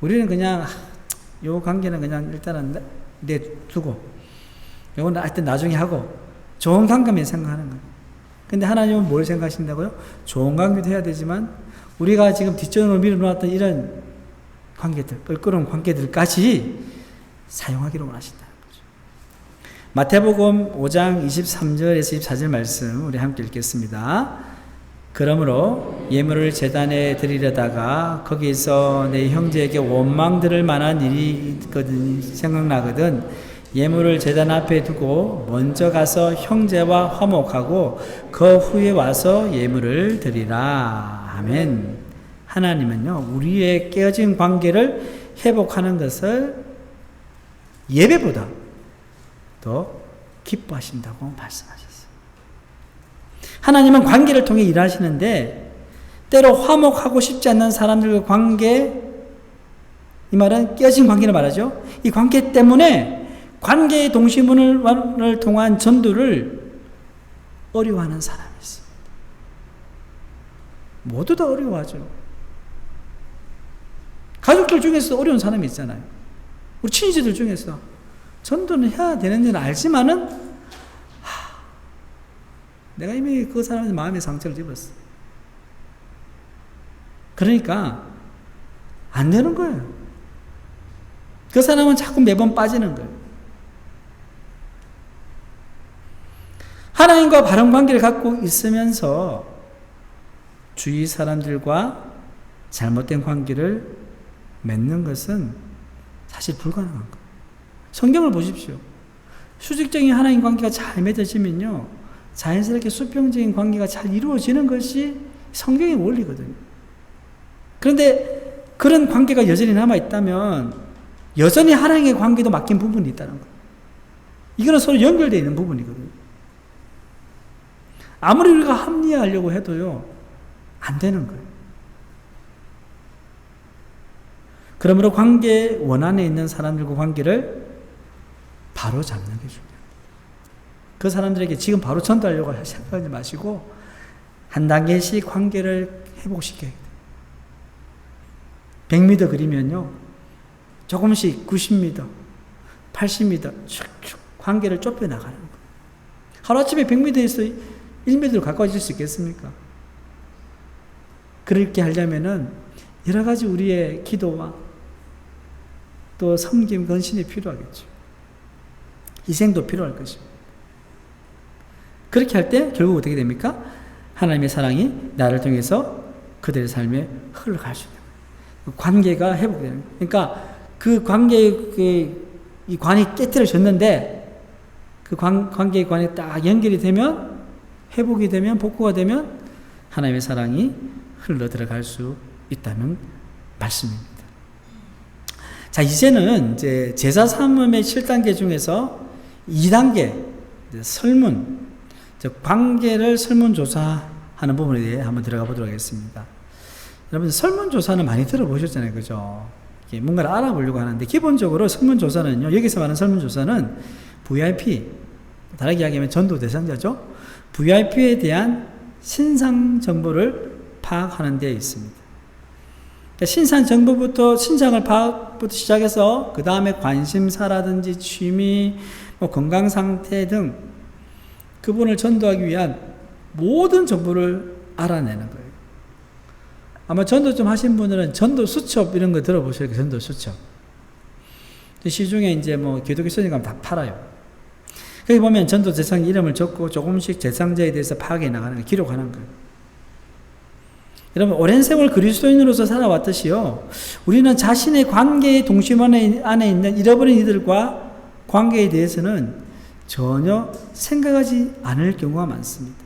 우리는 그냥 요 관계는 그냥 일단은 내두고 요건 하여튼 나중에 하고 좋은 관계만 생각하는 거예요. 근데 하나님은 뭘 생각하신다고요? 좋은 관계도 해야 되지만 우리가 지금 뒷전으로 밀어놓았던 이런 관계들, 껄끄러운 관계들까지 사용하기로 원하신다는 거죠. 마태복음 5장 23절에서 24절 말씀 우리 함께 읽겠습니다. 그러므로 예물을 제단에 드리려다가 거기서 내 형제에게 원망 들을 만한 일이 있거든 생각나거든 예물을 제단 앞에 두고 먼저 가서 형제와 화목하고 그 후에 와서 예물을 드리라. 아멘. 하나님은요, 우리의 깨어진 관계를 회복하는 것을 예배보다 더 기뻐하신다고 말씀하셨어요. 하나님은 관계를 통해 일하시는데 때로 화목하고 싶지 않는 사람들과 관계, 이 말은 깨어진 관계를 말하죠. 이 관계 때문에 관계의 동심원을 통한 전도를 어려워하는 사람이 있습니다. 모두 다 어려워하죠. 가족들 중에서 어려운 사람이 있잖아요. 우리 친지들 중에서 전도는 해야 되는지는 알지만은 내가 이미 그 사람의 마음에 상처를 입었어. 그러니까 안 되는 거예요. 그 사람은 자꾸 매번 빠지는 거예요. 하나님과 바른 관계를 갖고 있으면서 주위 사람들과 잘못된 관계를 맺는 것은 사실 불가능한 거예요. 성경을 보십시오. 수직적인 하나님 관계가 잘 맺어지면요, 자연스럽게 수평적인 관계가 잘 이루어지는 것이 성경의 원리거든요. 그런데 그런 관계가 여전히 남아있다면 여전히 하나님의 관계도 맡긴 부분이 있다는 거예요. 이거는 서로 연결되어 있는 부분이거든요. 아무리 우리가 합리화하려고 해도요, 안 되는 거예요. 그러므로 관계 원안에 있는 사람들과 관계를 바로 잡는 게 중요해요. 그 사람들에게 지금 바로 전달하려고 생각하지 마시고 한 단계씩 관계를 회복시켜야 돼요. 100m 그리면요, 조금씩 90m, 80m 축축 관계를 좁혀 나가는 거예요. 하루아침에 100m에서 1m로 가까워질 수 있겠습니까? 그렇게 하려면은 여러 가지 우리의 기도와 또 섬김, 헌신이 필요하겠죠. 희생도 필요할 것입니다. 그렇게 할 때 결국 어떻게 됩니까? 하나님의 사랑이 나를 통해서 그들의 삶에 흘러갈 수 있는 거예요. 관계가 회복되는 거예요. 그러니까 그 관계의 이 관이 깨뜨려졌는데 그 관계의 관이 딱 연결이 되면, 회복이 되면, 복구가 되면 하나님의 사랑이 흘러 들어갈 수 있다는 말씀입니다. 자, 이제는 이제 제사 삼음의 7단계 중에서 2단계 설문, 즉 관계를 설문조사하는 부분에 대해 한번 들어가 보도록 하겠습니다. 여러분, 설문조사는 많이 들어보셨잖아요, 그죠? 뭔가를 알아보려고 하는데, 기본적으로 설문조사는요, 여기서 말하는 설문조사는 VIP, 다르게 이야기하면 전도 대상자죠. VIP에 대한 신상 정보를 파악하는 데 있습니다. 신상 정보부터, 신상을 파악부터 시작해서 그 다음에 관심사라든지 취미, 건강 상태 등 그분을 전도하기 위한 모든 정보를 알아내는 거예요. 아마 전도 좀 하신 분들은 전도 수첩 이런 거 들어보셔요. 전도 수첩. 시중에 이제 기독교 선생 가면 다 팔아요. 거기 보면 전도 대상 이름을 적고 조금씩 대상자에 대해서 파악해 나가는 거, 기록하는 거예요. 여러분, 오랜 세월 그리스도인으로서 살아왔듯이요, 우리는 자신의 관계의 동심 안에 있는 잃어버린 이들과 관계에 대해서는 전혀 생각하지 않을 경우가 많습니다.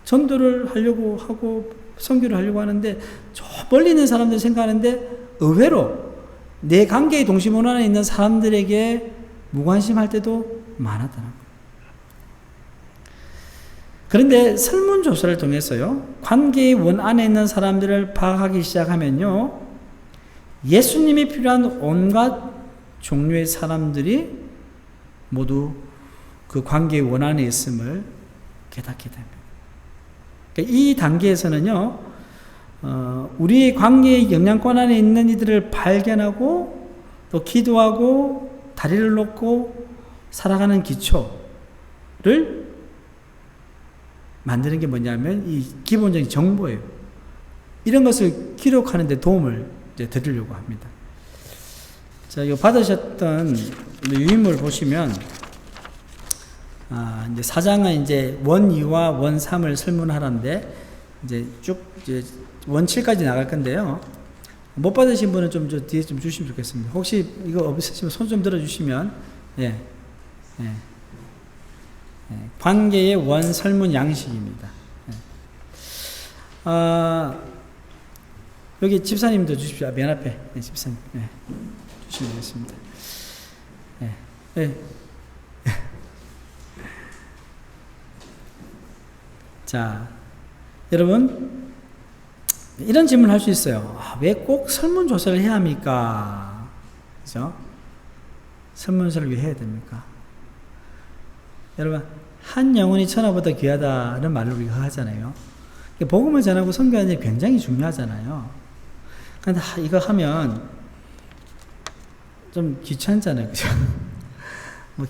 전도를 하려고 하고 선교를 하려고 하는데 저 멀리 있는 사람들 생각하는데 의외로 내 관계의 동심 안에 있는 사람들에게 무관심할 때도 많았다는 거예요. 그런데 설문조사를 통해서요, 관계의 원 안에 있는 사람들을 파악하기 시작하면요, 예수님이 필요한 온갖 종류의 사람들이 모두 그 관계의 원 안에 있음을 깨닫게 됩니다. 그러니까 이 단계에서는요, 우리의 관계의 영향권 안에 있는 이들을 발견하고 또 기도하고 다리를 놓고 살아가는 기초를 만드는 게 뭐냐면 이 기본적인 정보예요. 이런 것을 기록하는 데 도움을 이제 드리려고 합니다. 자, 이거 받으셨던 유인물 보시면, 이제 4장은 이제 원 2와 원 3을 설문하라는데, 이제 쭉, 이제 원 7까지 나갈 건데요. 못 받으신 분은 좀 뒤에 좀 주시면 좋겠습니다. 혹시 이거 없으시면 손 좀 들어주시면, 예. 관계의 원 설문 양식입니다. 여기 집사님도 주십시오. 맨 앞에. 네, 집사님. 네. 주시면 되겠습니다. 네. 자, 여러분, 이런 질문을 할 수 있어요. 왜 꼭 설문조사를 해야 합니까? 그죠? 설문조사를 왜 해야 됩니까? 여러분, 한 영혼이 천하보다 귀하다는 말을 우리가 하잖아요. 복음을 전하고 선교하는 게 굉장히 중요하잖아요. 그런데 이거 하면 좀 귀찮잖아요. 그죠?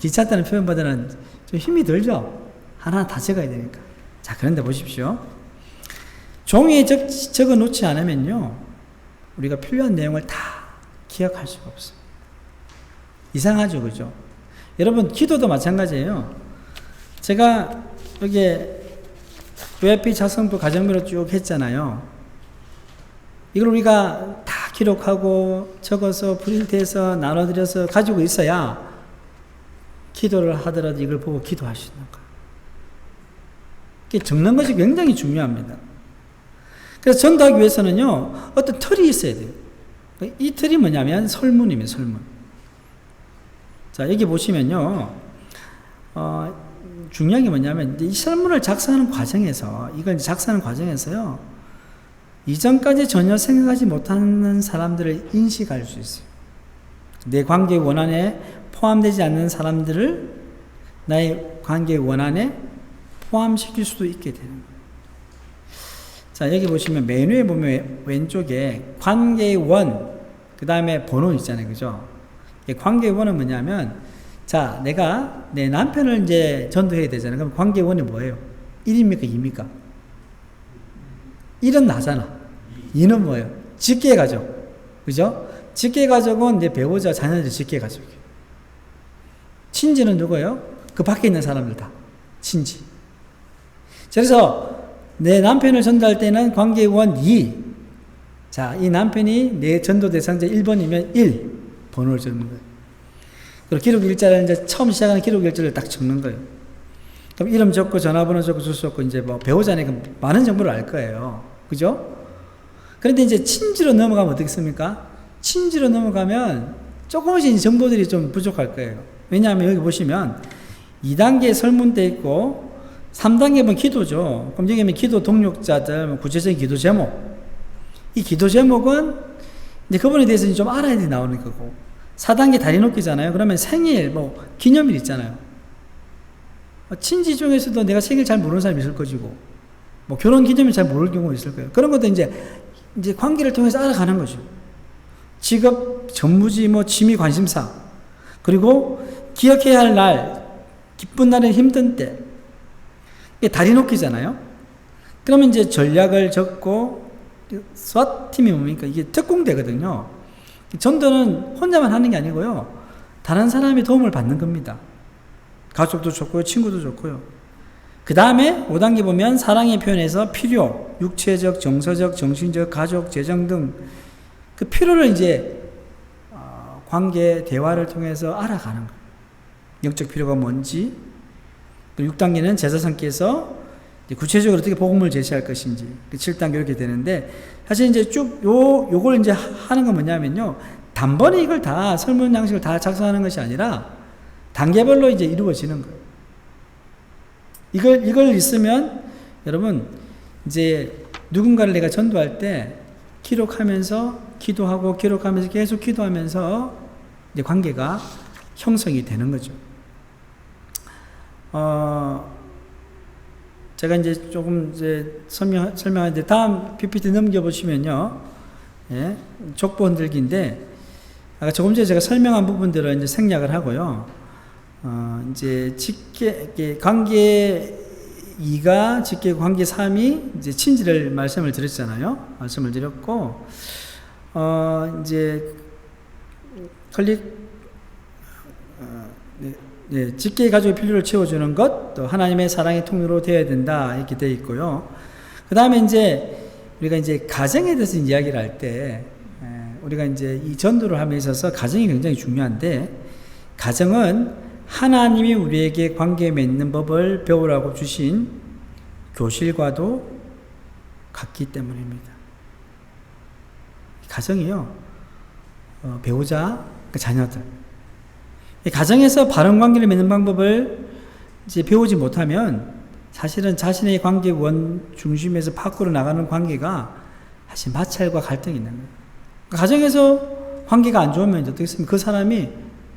귀찮다는 표현보다는 좀 힘이 들죠? 하나 다 적어야 되니까. 자, 그런데 보십시오. 종이에 적어 놓지 않으면요, 우리가 필요한 내용을 다 기억할 수가 없어요. 이상하죠, 그죠? 여러분, 기도도 마찬가지예요. 제가 여기 VIP 작성부 가정별로 쭉 했잖아요. 이걸 우리가 다 기록하고 적어서 프린트해서 나눠드려서 가지고 있어야 기도를 하더라도 이걸 보고 기도할 수 있는 거예요. 이게 적는 것이 굉장히 중요합니다. 그래서 전도하기 위해서는요, 어떤 틀이 있어야 돼요. 이 틀이 뭐냐면 설문입니다, 설문. 자, 여기 보시면요, 중요한 게 뭐냐면, 이 설문을 작성하는 과정에서, 이걸 작성하는 과정에서요, 이전까지 전혀 생각하지 못하는 사람들을 인식할 수 있어요. 내 관계 원안에 포함되지 않는 사람들을 나의 관계 원안에 포함시킬 수도 있게 되는 거예요. 자, 여기 보시면 메뉴에 보면 왼쪽에 관계의 원, 그 다음에 번호 있잖아요. 그죠? 관계의 원은 뭐냐면, 자, 내가 내 남편을 이제 전도해야 되잖아요. 그럼 관계의 원이 뭐예요? 1입니까? 2입니까? 1은 나잖아. 2는 뭐예요? 직계가족. 그죠? 직계가족은 내 배우자, 자녀들 직계가족이에요. 친지는 누구예요? 그 밖에 있는 사람들 다. 친지. 그래서 내 남편을 전도할 때는 관계원 2. 자, 이 남편이 내 전도 대상자 1번이면 1 번호를 적는 거예요. 그리고 기록 일자를 이제 처음 시작하는 기록 일자를 딱 적는 거예요. 그럼 이름 적고 전화번호 적고 주소 적고 이제 뭐 배우자니까 많은 정보를 알 거예요. 그죠? 그런데 이제 친지로 넘어가면 어떻겠습니까? 친지로 넘어가면 조금씩 정보들이 좀 부족할 거예요. 왜냐하면 여기 보시면 2단계 설문돼 있고 3단계 보면 기도죠. 그럼 여기 보면 기도 동력자들, 구체적인 기도 제목. 이 기도 제목은 이제 그분에 대해서 좀 알아야 돼 나오는 거고. 4단계 다리 놓기잖아요. 그러면 생일, 뭐 기념일 있잖아요. 친지 중에서도 내가 생일 잘 모르는 사람이 있을 것이고, 뭐 결혼 기념일 잘 모를 경우가 있을 거예요. 그런 것도 이제 관계를 통해서 알아가는 거죠. 직업, 전무지, 뭐 취미, 관심사, 그리고 기억해야 할 날, 기쁜 날에 힘든 때, 이게 다리 놓기잖아요. 그러면 이제 전략을 적고, SWAT팀이 뭡니까? 이게 특공대거든요. 전도는 혼자만 하는 게 아니고요. 다른 사람의 도움을 받는 겁니다. 가족도 좋고요. 친구도 좋고요. 그 다음에 5단계 보면 사랑의 표현에서 필요, 육체적, 정서적, 정신적, 가족, 재정 등 그 필요를 이제 관계, 대화를 통해서 알아가는 거예요. 영적 필요가 뭔지. 그리고 6단계는 제자성께서 구체적으로 어떻게 복음을 제시할 것인지. 7단계 이렇게 되는데, 사실 이제 쭉 요걸 이제 하는 건 뭐냐면요. 단번에 이걸 다 설문 양식을 다 작성하는 것이 아니라 단계별로 이제 이루어지는 거예요. 이걸 있으면 여러분 이제 누군가를 내가 전도할 때 기록하면서 기도하고 기록하면서 계속 기도하면서 이제 관계가 형성이 되는 거죠. 제가 이제 조금 이제 설명하는데 다음 PPT 넘겨보시면요. 예, 족보 흔들기인데, 아까 조금 전에 제가 설명한 부분들을 이제 생략을 하고요. 이제 관계 2가 직계, 관계 3이 이제 친지를 말씀을 드렸잖아요. 말씀을 드렸고, 이제 직계 가족의 필요를 채워주는 것, 또 하나님의 사랑의 통로로 되어야 된다, 이렇게 되어 있고요. 그 다음에 이제 우리가 이제 가정에 대해서 이야기를 할 때, 우리가 이제 이 전도를 함에 있어서 가정이 굉장히 중요한데, 가정은 하나님이 우리에게 관계 맺는 법을 배우라고 주신 교실과도 같기 때문입니다. 가정이요, 배우자, 그 자녀들. 가정에서 바른 관계를 맺는 방법을 이제 배우지 못하면 사실은 자신의 관계 원 중심에서 밖으로 나가는 관계가 사실 마찰과 갈등이 있는 거예요. 가정에서 관계가 안 좋으면 어떻게 했으면 그 사람이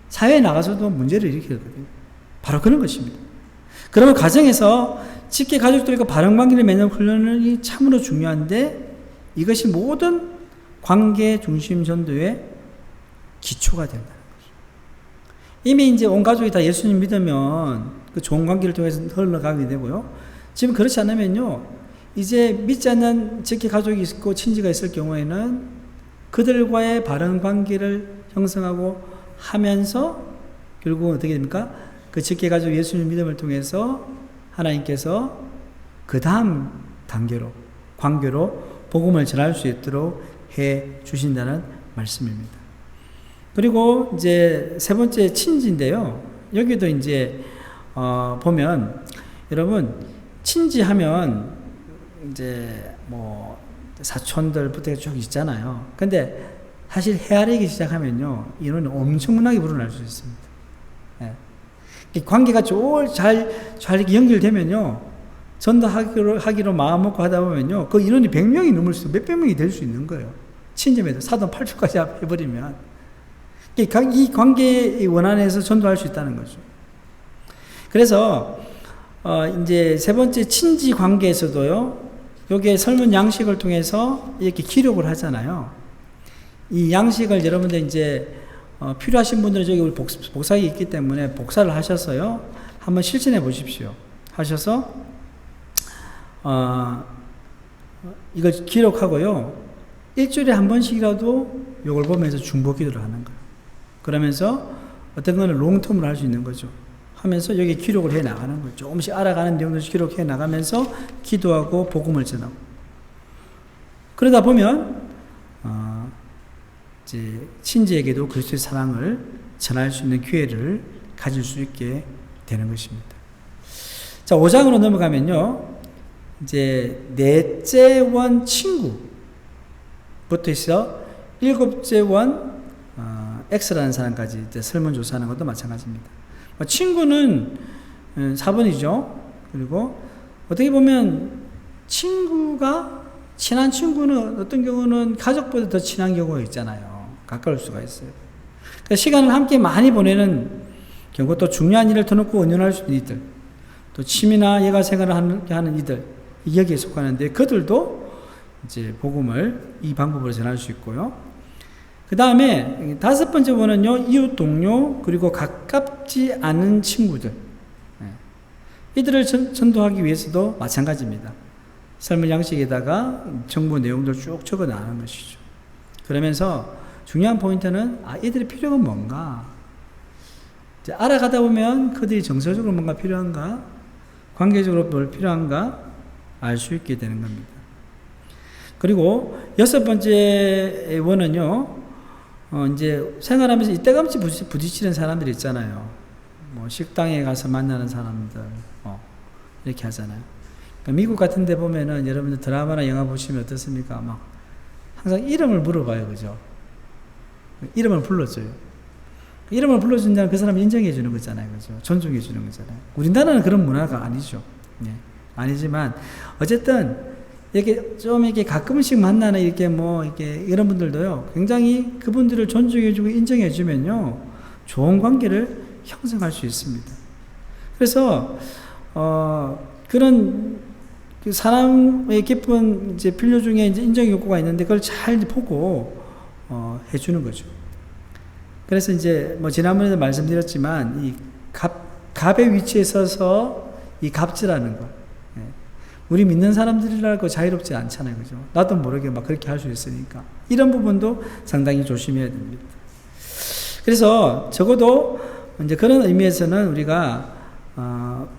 사회에 나가서도 문제를 일으키거든요. 바로 그런 것입니다. 그러면 가정에서 직계 가족들과 바른 관계를 맺는 훈련이 참으로 중요한데, 이것이 모든 관계 중심 전도의 기초가 된다는 거죠. 이미 이제 온 가족이 다 예수님 믿으면 그 좋은 관계를 통해서 흘러가게 되고요. 지금 그렇지 않으면요, 이제 믿지 않는 직계 가족이 있고 친지가 있을 경우에는 그들과의 바른 관계를 형성하고 하면서 결국은 어떻게 됩니까? 그 직계 가족 예수님 믿음을 통해서 하나님께서 그 다음 단계로, 관계로 복음을 전할 수 있도록 해 주신다는 말씀입니다. 그리고 이제 세 번째 친지인데요. 여기도 이제 보면 여러분 친지하면 이제 뭐 사촌들부터 쭉 있잖아요. 근데 사실 헤아리기 시작하면요, 인원이 엄청나게 불어날 수 있습니다. 예. 이 관계가 잘 연결되면요, 전도하기로 마음먹고 하다 보면요, 그 인원이 100명이 넘을 수, 몇백 명이 될 수 있는 거예요. 친지매도 사돈 8초까지 해버리면. 이 관계의 원안에서 전도할 수 있다는 거죠. 그래서, 이제 세 번째 친지 관계에서도요, 여기에 설문 양식을 통해서 이렇게 기록을 하잖아요. 이 양식을 여러분들 이제 필요하신 분들은 저기 우리 복사기 있기 때문에 복사를 하셔서요, 한번 실천해 보십시오. 하셔서 이걸 기록하고요, 일주일에 한 번씩이라도 이걸 보면서 중보 기도를 하는 거예요. 그러면서 어떤 거는 롱텀으로 할 수 있는 거죠. 하면서 여기 기록을 해 나가는 거예요. 조금씩 알아가는 내용들을 기록해 나가면서 기도하고 복음을 전하고. 그러다 보면 이제 친지에게도 그리스도의 사랑을 전할 수 있는 기회를 가질 수 있게 되는 것입니다. 자, 5장으로 넘어가면요. 이제 넷째 원 친구부터 해서 일곱째 원 X라는 사람까지 이제 설문조사하는 것도 마찬가지입니다. 친구는 4번이죠. 그리고 어떻게 보면 친한 친구는 어떤 경우는 가족보다 더 친한 경우가 있잖아요. 가까울 수가 있어요. 그러니까 시간을 함께 많이 보내는 경우, 또 중요한 일을 터놓고 은연할 수 있는 이들, 또 취미나 예가 생활을 하는 이들, 여기에 속하는데 그들도 이제 복음을 이 방법으로 전할 수 있고요. 그 다음에 5번째 원은요, 이웃 동료, 그리고 가깝지 않은 친구들. 이들을 전도하기 위해서도 마찬가지입니다. 설문 양식에다가 정보 내용들 쭉 적어 나가는 것이죠. 그러면서 중요한 포인트는, 이들의 필요가 뭔가? 이제 알아가다 보면 그들이 정서적으로 뭔가 필요한가? 관계적으로 뭘 필요한가? 알 수 있게 되는 겁니다. 그리고 6번째 원은요, 이제 생활하면서 이때감치 부딪히는 사람들이 있잖아요. 뭐 식당에 가서 만나는 사람들, 이렇게 하잖아요. 그러니까 미국 같은 데 보면은 여러분들 드라마나 영화 보시면 어떻습니까? 막 항상 이름을 물어봐요. 그죠? 이름을 불러줘요. 이름을 불러준다는 그 사람을 인정해 주는 거잖아요. 그죠? 존중해 주는 거잖아요. 우리나라는 그런 문화가 아니죠. 예. 아니지만, 어쨌든, 이렇게 가끔씩 만나는 이런 분들도요, 굉장히 그분들을 존중해 주고 인정해 주면요, 좋은 관계를 형성할 수 있습니다. 그래서, 그런 그 사람의 깊은 이제 필요 중에 이제 인정 욕구가 있는데 그걸 잘 보고 해주는 거죠. 그래서 이제 뭐 지난번에도 말씀드렸지만 이 갑의 위치에 서서 이 갑질하는 거. 우리 믿는 사람들이라고 자유롭지 않잖아요, 그죠? 나도 모르게 막 그렇게 할 수 있으니까 이런 부분도 상당히 조심해야 됩니다. 그래서 적어도 이제 그런 의미에서는 우리가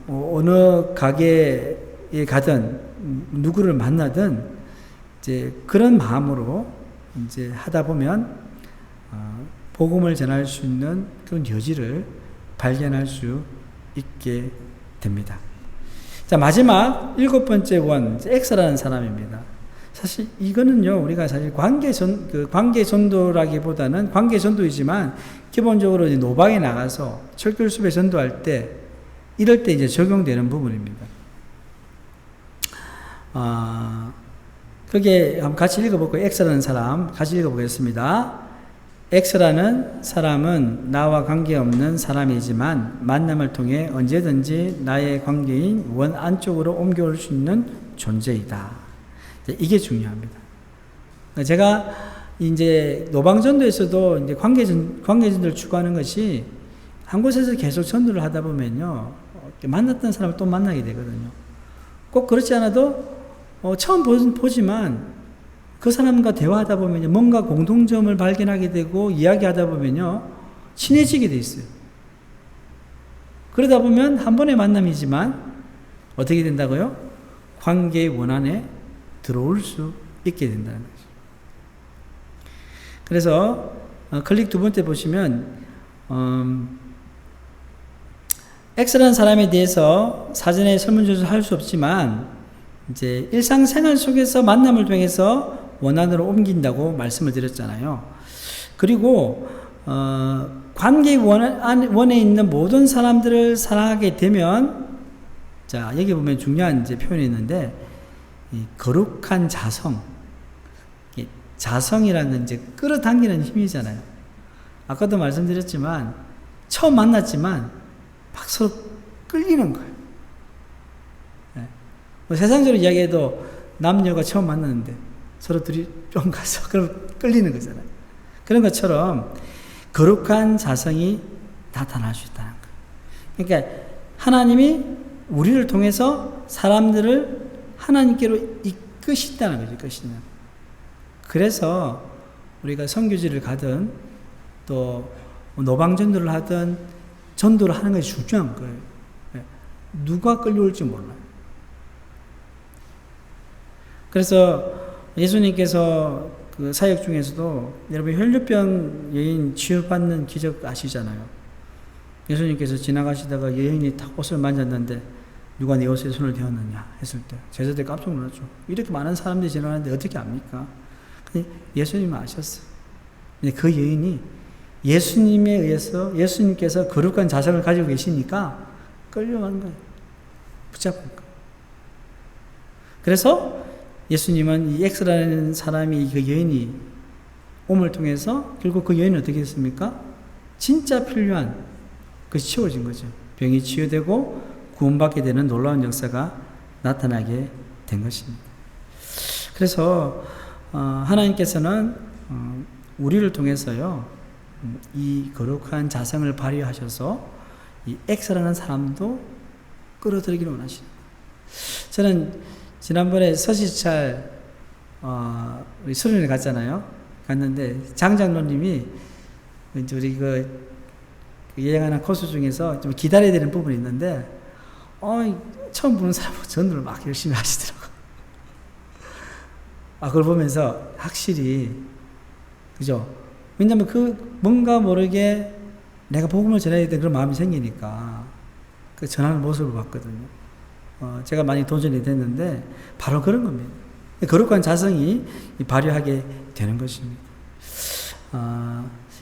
어느 가게에 가든 누구를 만나든 이제 그런 마음으로 이제 하다 보면 복음을 전할 수 있는 그런 여지를 발견할 수 있게 됩니다. 자, 마지막 7번째 원, X라는 사람입니다. 사실 이거는요, 우리가 사실 관계 전도라기보다는 관계 전도이지만 기본적으로 이제 노방에 나가서 철교수배 전도할 때 이럴 때 이제 적용되는 부분입니다. 그게 한번 같이 읽어볼까요? X라는 사람 같이 읽어보겠습니다. X라는 사람은 나와 관계없는 사람이지만 만남을 통해 언제든지 나의 관계인 원 안쪽으로 옮겨올 수 있는 존재이다. 이게 중요합니다. 제가 이제 노방전도에서도 이제 관계전도를 추구하는 것이 한 곳에서 계속 전도를 하다 보면요, 만났던 사람을 또 만나게 되거든요. 꼭 그렇지 않아도 처음 보지만 그 사람과 대화하다 보면 뭔가 공통점을 발견하게 되고 이야기하다 보면요, 친해지게 돼 있어요. 그러다 보면 한 번의 만남이지만 어떻게 된다고요? 관계의 원안에 들어올 수 있게 된다는 거죠. 그래서 클릭 2번째 보시면 X라는 사람에 대해서 사전에 설문조사를 할 수 없지만 이제 일상생활 속에서 만남을 통해서 원안으로 옮긴다고 말씀을 드렸잖아요. 그리고 관계 원에 있는 모든 사람들을 사랑하게 되면, 자, 여기 보면 중요한 이제 표현이 있는데, 이 거룩한 자성, 자성이라는 건 이제 끌어당기는 힘이잖아요. 아까도 말씀드렸지만 처음 만났지만 막 서로 끌리는 거예요. 네. 뭐 세상적으로 이야기해도 남녀가 처음 만났는데 서로 둘이 좀 가서 그럼 끌리는 거잖아요. 그런 것처럼 거룩한 자성이 나타날 수 있다는 거예요. 그러니까 하나님이 우리를 통해서 사람들을 하나님께로 이끄신다는 거죠. 이끄신다는 거예요. 그래서 우리가 선교지를 가든 또 노방전도를 하든 전도를 하는 것이 중요한 거예요. 누가 끌려올지 몰라요. 그래서 예수님께서 그 사역 중에서도 여러분 혈류병 여인 치유받는 기적 아시잖아요. 예수님께서 지나가시다가 여인이 탁 옷을 만졌는데 누가 내 옷에 손을 대었느냐 했을 때 제자들이 깜짝 놀랐죠. 이렇게 많은 사람들이 지나가는데 어떻게 압니까? 예수님은 아셨어요. 근데 그 여인이 예수님에 의해서 예수님께서 거룩한 자성을 가지고 계시니까 끌려간 거예요. 붙잡은 거예요. 그래서 예수님은 이 X라는 사람이 그 여인이 옴을 통해서 결국 그 여인은 어떻게 했습니까? 진짜 필요한 것이 치워진 거죠. 병이 치유되고 구원받게 되는 놀라운 역사가 나타나게 된 것입니다. 그래서 하나님께서는 우리를 통해서요 이 거룩한 자성을 발휘하셔서 이 X라는 사람도 끌어들이기를 원하십니다. 저는 지난번에 서시찰 우리 수련회 갔잖아요. 갔는데 장장로님이 우리 그 여행하는 코스 중에서 좀 기다려야 되는 부분이 있는데 처음 보는 사람은 전도를 막 열심히 하시더라고요. 그걸 보면서 확실히 그죠? 왜냐면 그 뭔가 모르게 내가 복음을 전해야 되는 그런 마음이 생기니까 그 전하는 모습을 봤거든요. 제가 많이 도전이 됐는데 바로 그런 겁니다. 거룩한 자성이 발휘하게 되는 것입니다.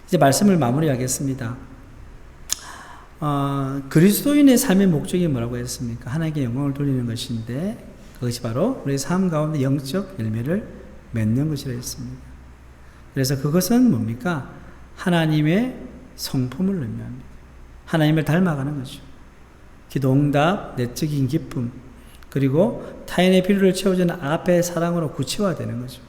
이제 말씀을 마무리하겠습니다. 그리스도인의 삶의 목적이 뭐라고 했습니까? 하나님께 영광을 돌리는 것인데 그것이 바로 우리 삶 가운데 영적 열매를 맺는 것이라 했습니다. 그래서 그것은 뭡니까? 하나님의 성품을 의미합니다. 하나님을 닮아가는 거죠. 기도응답, 내적인 기쁨, 그리고 타인의 필요를 채워주는 아가페의 사랑으로 구체화되는 거죠.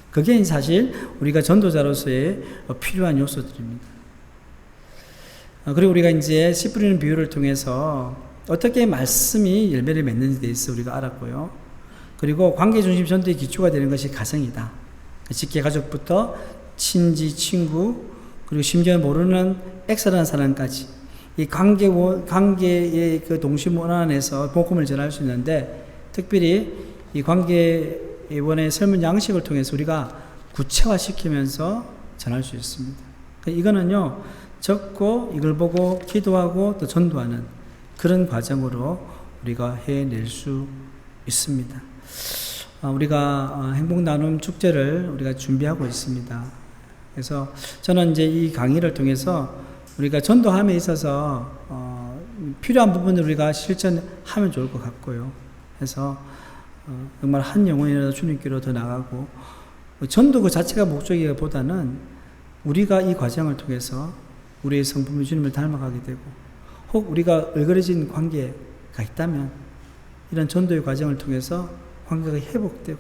그게 사실 우리가 전도자로서의 필요한 요소들입니다. 그리고 우리가 이제 씨 뿌리는 비유를 통해서 어떻게 말씀이 열매를 맺는지에 대해서 우리가 알았고요. 그리고 관계중심 전도의 기초가 되는 것이 가정이다. 직계 가족부터 친지, 친구, 그리고 심지어 모르는 X라는 사람까지 이 관계의 그 동심원 안에서 복음을 전할 수 있는데 특별히 이 관계원의 설문 양식을 통해서 우리가 구체화시키면서 전할 수 있습니다. 이거는요, 적고 이걸 보고 기도하고 또 전도하는 그런 과정으로 우리가 해낼 수 있습니다. 우리가 행복 나눔 축제를 우리가 준비하고 있습니다. 그래서 저는 이제 이 강의를 통해서 우리가 전도함에 있어서 필요한 부분을 우리가 실천하면 좋을 것 같고요. 그래서 정말 한 영혼이라도 주님께로 더 나가고 전도 그 자체가 목적이기보다는 우리가 이 과정을 통해서 우리의 성품이 주님을 닮아가게 되고 혹 우리가 얼그러진 관계가 있다면 이런 전도의 과정을 통해서 관계가 회복되고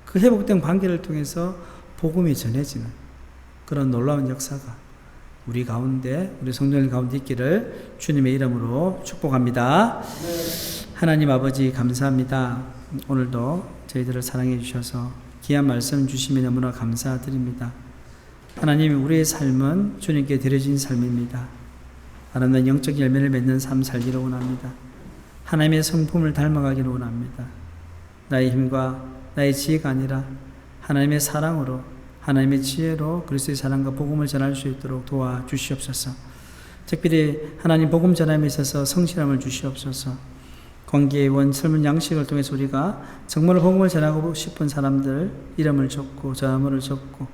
그 회복된 관계를 통해서 복음이 전해지는 그런 놀라운 역사가 우리 가운데, 우리 성도들 가운데 있기를 주님의 이름으로 축복합니다. 하나님 아버지 감사합니다. 오늘도 저희들을 사랑해 주셔서 귀한 말씀 주시면 너무나 감사드립니다. 하나님, 우리의 삶은 주님께 드려진 삶입니다. 하나님은 영적 열매를 맺는 삶 살기를 원합니다. 하나님의 성품을 닮아가기를 원합니다. 나의 힘과 나의 지혜가 아니라 하나님의 사랑으로, 하나님의 지혜로 그리스도의 사랑과 복음을 전할 수 있도록 도와주시옵소서. 특별히 하나님 복음 전함에 있어서 성실함을 주시옵소서. 관계의 원 설문 양식을 통해서 우리가 정말 복음을 전하고 싶은 사람들 이름을 적고 전화번호를 적고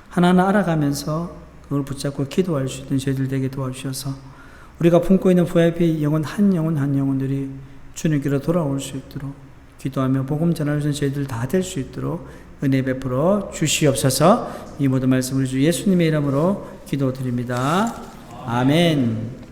하나하나 알아가면서 그걸 붙잡고 기도할 수 있는 저희들 되게 도와주셔서 우리가 품고 있는 VIP 영혼 한 영혼들이 주님께로 돌아올 수 있도록 기도하며 복음 전할 수 있는 저희들 다 될 수 있도록 은혜 베풀어 주시옵소서. 이 모든 말씀을 주 예수님의 이름으로 기도드립니다. 아멘.